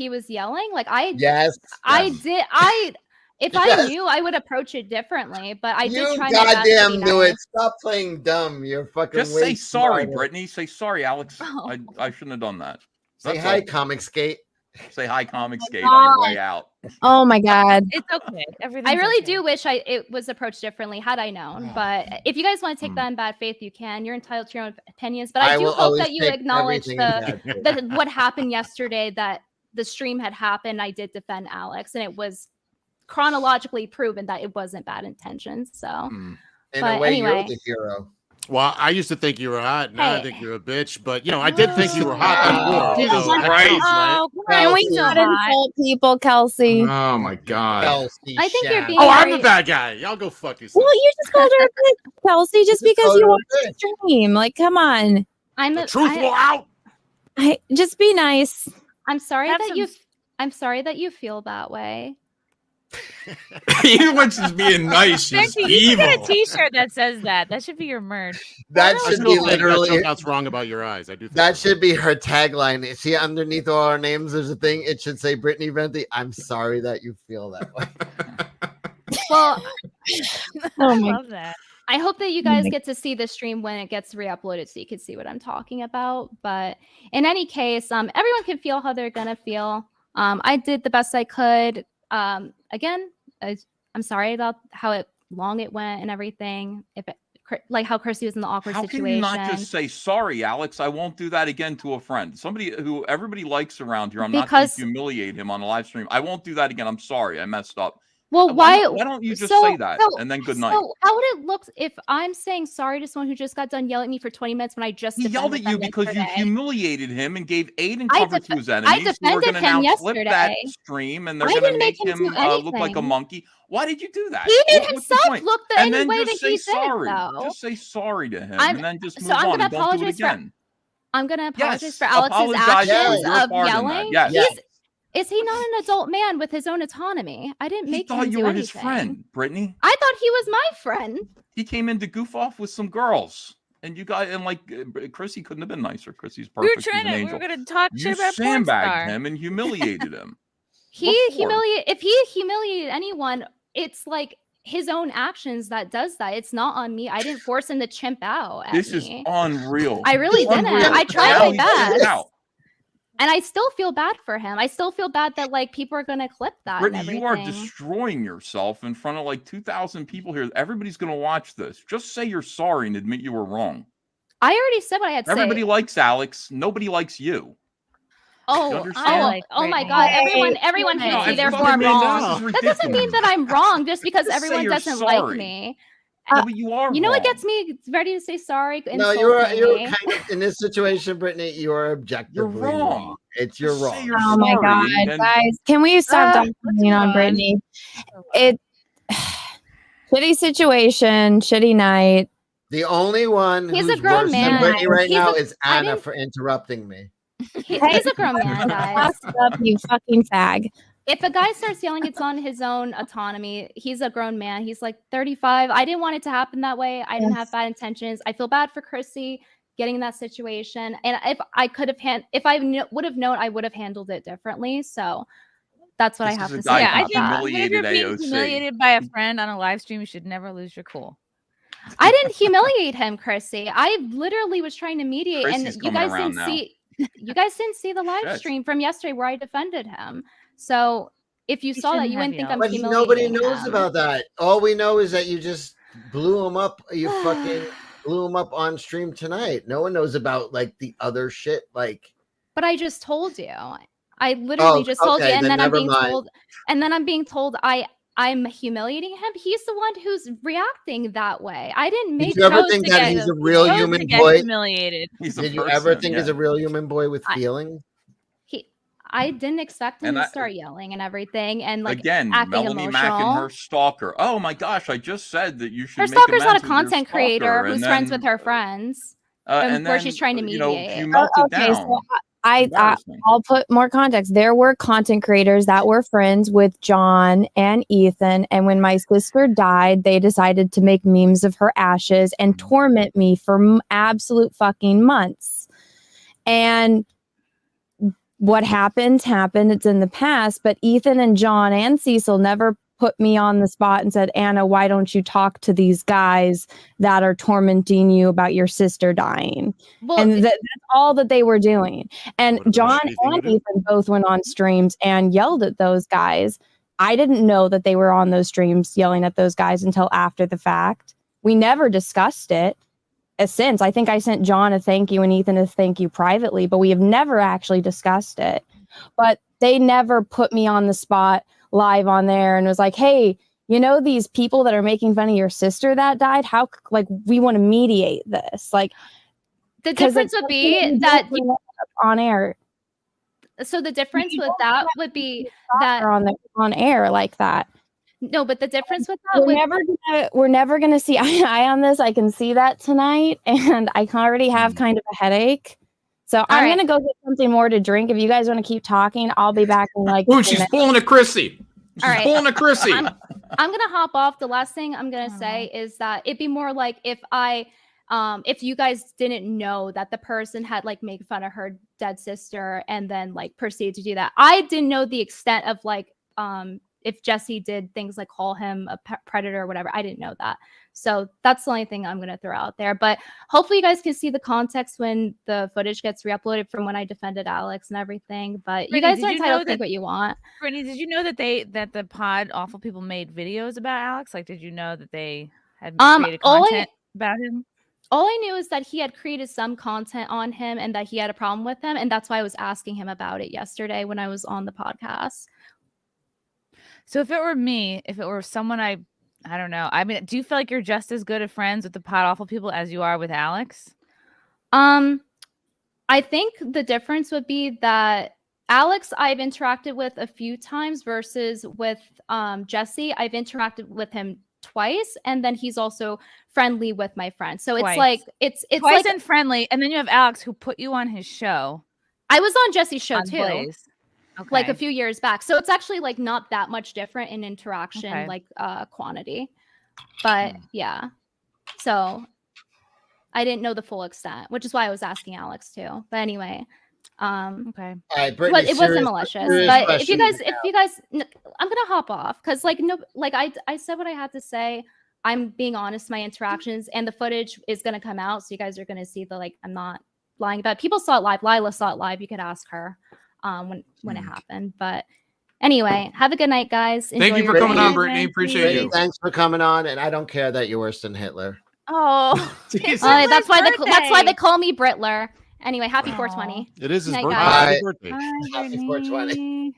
was yelling? Like Yes. If I knew, I would approach it differently, but I did try my best to be goddamn knew it. Stop playing dumb. You're fucking Just say sorry, smarter. Brittany. Say sorry, Alex. I shouldn't have done that. Say hi, ComicsGate. Say hi, ComicsGate on your way out. Oh my god. It's okay. I really do wish it was approached differently had I known. But if you guys want to take that in bad faith, you can. You're entitled to your own opinions. But I do hope that you acknowledge what happened yesterday, that the stream had happened. I did defend Alex, and it was chronologically proven that it wasn't bad intentions. So in a way, you're the hero. Well, I used to think you were hot. Now I think you're a bitch. But I did think you were hot before. Jesus Christ! Can we not insult people, Kelsey? Oh my god! Kelsey, I think you're being. I'm the bad guy. Y'all go fuck yourself. Well, you just called her a bitch, Kelsey, just because you watched the stream. Like, come on. The truth will out. Just be nice. I'm sorry that you feel that way. Even when she's being nice, she's You evil. should get a T-shirt that says that. That should be your merch. That should be literally. That's wrong about your eyes. I do. That should be her tagline. See, underneath all our names, there's a thing. It should say Brittany Venti. I'm sorry that you feel that way. Well, I love that. I hope that you guys get to see the stream when it gets re-uploaded so you can see what I'm talking about. But in any case, everyone can feel how they're gonna feel. I did the best I could. Again, I'm sorry about how long it went and everything. Like how Chrissy was in the awkward situation. How can you not just say sorry, Alex? I won't do that again to a friend. Somebody who everybody likes around here. I'm not going to humiliate him on a live stream. I won't do that again. I'm sorry. I messed up. Well, why don't you just say that and then good night? So how would it look if I'm saying sorry to someone who just got done yelling at me for 20 minutes when I just yelled at you because yesterday? You humiliated him and gave aid and cover to his enemies. I defended him yesterday. Clip that stream and they're going to make him look like a monkey. Why did you do that? He made himself look the any way that he sorry. did, though. Just say sorry to him and then just move I'm on gonna and don't do it apologize again. I'm going to apologize for Alex's Alex's actions of yelling. Yes. Is he not an adult man with his own autonomy? I didn't make him do anything. You were his friend, Brittany. I thought he was my friend. He came in to goof off with some girls. And you guys, and like Chrissy couldn't have been nicer. Chrissy's perfect. We were going to talk shit about sandbagged him and humiliated him. If he humiliated anyone, it's like his own actions that does that. It's not on me. I didn't force him to chimp out. This is unreal. I really didn't. I tried my best. And I still feel bad for him. I still feel bad that like people are going to clip that. Brittany, you are destroying yourself in front of like 2,000 people here. Everybody's going to watch this. Just say you're sorry and admit you were wrong. I already said what I had to say. Everybody likes Alex. Nobody likes you. Oh my God! Everyone hates me. Therefore, I'm wrong. That doesn't mean that I'm wrong just because everyone doesn't like me. But you are. You know what gets me ready to say sorry? No, you're kind of in this situation, Brittany. You are objectively wrong. You're wrong. Oh my God, guys! Can we stop dumping on Brittany? Shitty situation, shitty night. The only one who's a grown man than Brittany right now is Anna for interrupting me. He's a grown man, guys. Up, you fucking fag. If a guy starts yelling, it's on his own autonomy. He's a grown man. He's like 35. I didn't want it to happen that way. I didn't have bad intentions. I feel bad for Chrissy getting in that situation. And if I could have would have known, I would have handled it differently. So that's what I have to say. Yeah, I think if you're being humiliated by a friend on a live stream, you should never lose your cool. I didn't humiliate him, Chrissy. I literally was trying to mediate, Chrissy's and you guys didn't see. You guys didn't see the live stream from yesterday where I defended him. So if you saw that, you wouldn't think I'm humiliating nobody knows about that. All we know is that you just blew him up. You fucking blew him up on stream tonight. No one knows about like the other shit. Like, but I just told you. I literally just told you, and then I'm being told, I'm humiliating him. He's the one who's reacting that way. I didn't make. Did you ever think that he's a real human boy? Humiliated. Did you ever think he's a real human boy with feelings? I didn't expect him to start yelling and everything, and like again, acting Melanie emotional. Mack and her stalker. Oh my gosh! I just said that you should. Her stalker's not a content creator who's friends with her friends, where she's trying to mediate. You melted down. So I'll put more context. There were content creators that were friends with John and Ethan, and when my sister died, they decided to make memes of her ashes and torment me for absolute fucking months. And what happened. It's in the past. But Ethan and John and Cecil never put me on the spot and said, Anna, why don't you talk to these guys that are tormenting you about your sister dying? Well, and that's all that they were doing. And John and Ethan both went on streams and yelled at those guys. I didn't know that they were on those streams yelling at those guys until after the fact. We never discussed it since. I think I sent John a thank you and Ethan a thank you privately, but we have never actually discussed it. But they never put me on the spot live on there and was like, hey, you know, these people that are making fun of your sister that died, how, like, we want to mediate this. Like, the difference would be that on air. So the difference with that would be that on air like that. No, but the difference with that we're never gonna see eye on this. I can see that tonight, and I already have kind of a headache. So I'm gonna go get something more to drink. If you guys want to keep talking, I'll be back in like. Oh, she's pulling a Chrissy. She's pulling a Chrissy. I'm gonna hop off. The last thing I'm gonna say is that it'd be more like if you guys didn't know that the person had like made fun of her dead sister and then like proceeded to do that. I didn't know the extent of like if Jesse did things like call him a predator or whatever. I didn't know that. So that's the only thing I'm going to throw out there. But hopefully you guys can see the context when the footage gets re-uploaded from when I defended Alex and everything. But Brittany, you guys are entitled to think what you want. Brittany, did you know that the pod awful people made videos about Alex? Like, did you know that they had created content about him? All I knew is that he had created some content on him and that he had a problem with him. And that's why I was asking him about it yesterday when I was on the podcast. So if it were me, if it were someone I don't know. I mean, do you feel like you're just as good of friends with the pod awful people as you are with Alex? I think the difference would be that Alex I've interacted with a few times versus with Jesse. I've interacted with him twice, and then he's also friendly with my friends. So twice. It's like it's twice like, and friendly, and then you have Alex who put you on his show. I was on Jesse's show too. Blaze. Okay. Like a few years back. So it's actually like not that much different in interaction, like quantity. But yeah. So I didn't know the full extent, which is why I was asking Alex too. But anyway. Okay. All right, Brittany, but it wasn't malicious. But if you guys, I'm gonna hop off because I said what I had to say. I'm being honest, my interactions and the footage is gonna come out. So you guys are gonna see I'm not lying about it. People saw it live. Lila saw it live. You could ask her. When it happened. But anyway, have a good night, guys. Enjoy Thank you for coming on, Brittany. Appreciate you. Thanks for coming on, and I don't care that you're worse than Hitler. Oh, that's why they call me Brittler. Anyway, happy 420. It is his night, birthday. Guys. Birthday. Happy 420.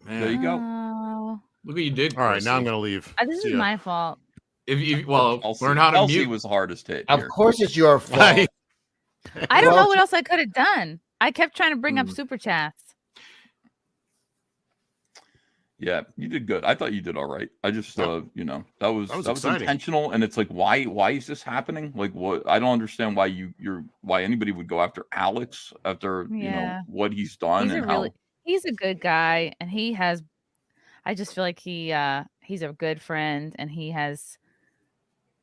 Man. There you go. Look what you did. All right, now I'm gonna leave. This is my fault. Learn how to Elsie mute. Was the hardest hit. Of course, it's your fault. I don't know what else I could have done. I kept trying to bring up super chats. Yeah, you did good. I thought you did all right. I just, that was intentional, and it's like, why is this happening? Like, what? I don't understand why why anybody would go after Alex after you know what he's done he's a good guy, and he has. I just feel like he's a good friend, and he has.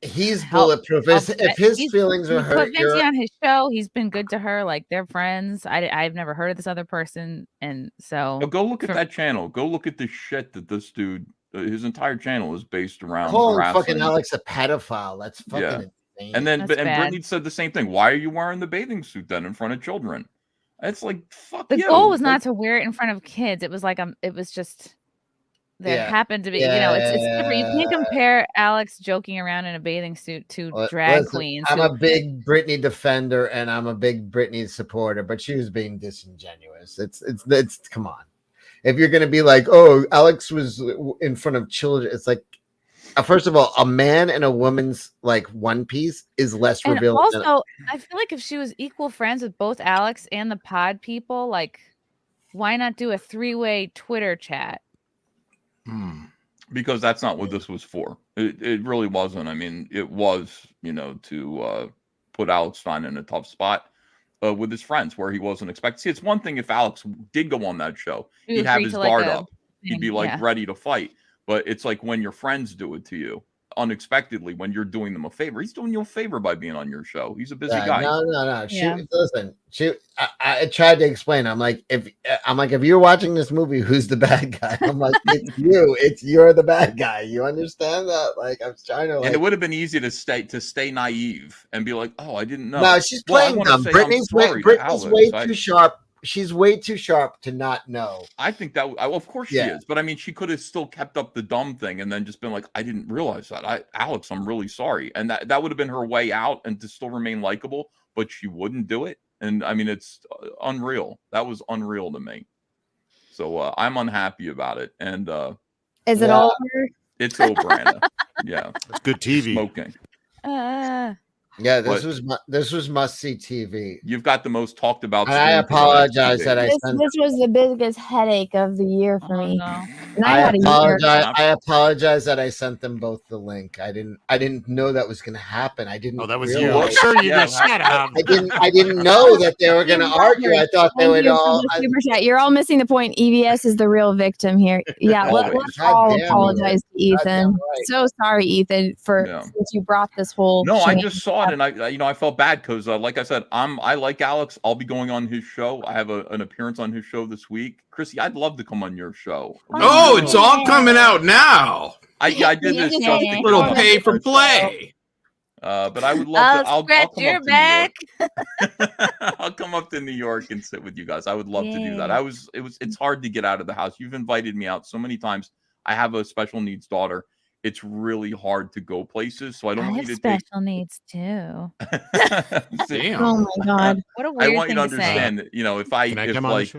He's bulletproof. If his feelings are hurt, put Venti on his show. He's been good to her. Like they're friends. I've never heard of this other person, and so go look at that channel. Go look at the shit that this dude. His entire channel is based around calling fucking Alex a pedophile. That's fucking insane. And then, Brittany said the same thing. Why are you wearing the bathing suit then in front of children? It's like fuck. The goal was not to wear it in front of kids. It was like it was just. That happened to be, it's different. You can't compare Alex joking around in a bathing suit to drag queens. I'm a big Brittany defender and I'm a big Brittany supporter, but she was being disingenuous. It's come on. If you're gonna be like, oh, Alex was in front of children, it's like, first of all, a man in a woman's like one piece is less revealing. Also, I feel like if she was equal friends with both Alex and the pod people, like, why not do a 3-way Twitter chat? Because that's not what this was for. It really wasn't. I mean, it was, to put Alex Stein in a tough spot with his friends where he wasn't expected. See, it's one thing if Alex did go on that show, he'd have his guard up. He'd be ready to fight. But it's like when your friends do it to you, unexpectedly when you're doing them a favor. He's doing you a favor by being on your show. He's a busy guy. No. Listen, I tried to explain. I'm like, if you're watching this movie, who's the bad guy? I'm like, it's you. You're the bad guy. You understand that? Like, I'm trying to. Like, and it would have been easy to stay naive and be like, oh, I didn't know. No, she's playing dumb. Brittany's way too sharp. She's way too sharp to not know. I think that, well, of course she is, but I mean, she could have still kept up the dumb thing and then just been like, I didn't realize that. Alex, I'm really sorry. And that would have been her way out and to still remain likable, but she wouldn't do it. And I mean, it's unreal. That was unreal to me. So I'm unhappy about it. And is it over? It's over, Anna. Yeah. It's good TV. Smoking. Yeah, this was must see TV. You've got the most talked about. I apologize that this was the biggest headache of the year for me. No. And I apologize that I sent them both the link. I didn't know that was going to happen. I didn't. Oh, that was realize. you. Sure, you just shut up. I didn't know that they were going to argue. I thought they would all. Super chat. You're all missing the point. EVS is the real victim here. Yeah, let's all apologize to Ethan. Right. So sorry, Ethan, since you brought this whole. No, I just saw it, and I felt bad because, like I said, I like Alex. I'll be going on his show. I have an appearance on his show this week. Chrissy, I'd love to come on your show. Oh, it's all coming out now. I did this just a little pay for play. But I would love to. I'll come your up back. To New York. I'll come up to New York and sit with you guys. I would love to do that. It's hard to get out of the house. You've invited me out so many times. I have a special needs daughter. It's really hard to go places, so I don't want you to special needs too. Damn. Oh my god! What a weird I want you to thing to understand say. that, if like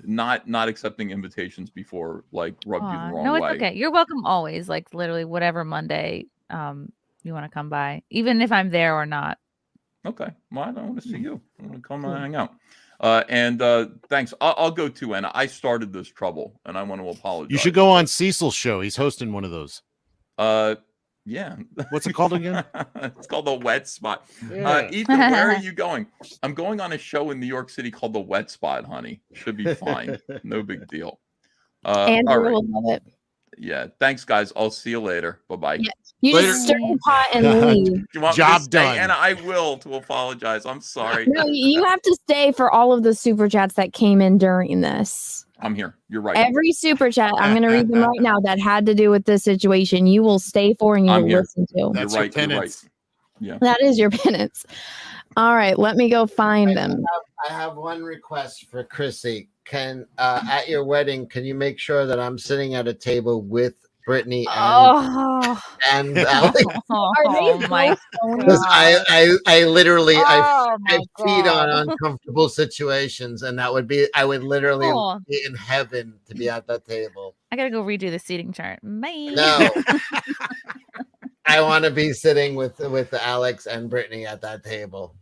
not accepting invitations before like rubbed you the wrong no, it's way. okay. You're welcome always. Like literally, whatever Monday you want to come by, even if I'm there or not. Okay. Well, I don't want to see you. I want to come and hang out. And thanks. I'll go too, Anna. I started this trouble, and I want to apologize. You should go on Cecil's show. He's hosting one of those. Yeah. What's it called again? It's called The Wet Spot. Yeah. Ethan, where are you going? I'm going on a show in New York City called The Wet Spot, honey. Should be fine. No big deal. Andrew will love it. Yeah. Thanks, guys. I'll see you later. Bye-bye. Yeah. You just stir the pot and leave. You want Job me to stay, done. Anna? I will to apologize. I'm sorry. No, you have to stay for all of the super chats that came in during this. I'm here. You're right. Every super chat, I'm going to read them right now that had to do with this situation. You will stay for and you will listen to. That's you're your right. You're penance. right. Yeah. That is your penance. All right, let me go find them. I have one request for Chrissy. Can at your wedding, can you make sure that I'm sitting at a table with Brittany and Alex? Oh my Because I literally I my feed God. on uncomfortable situations, and I would literally be in heaven to be at that table. I gotta go redo the seating chart. Bye. No. I want to be sitting with Alex and Brittany at that table.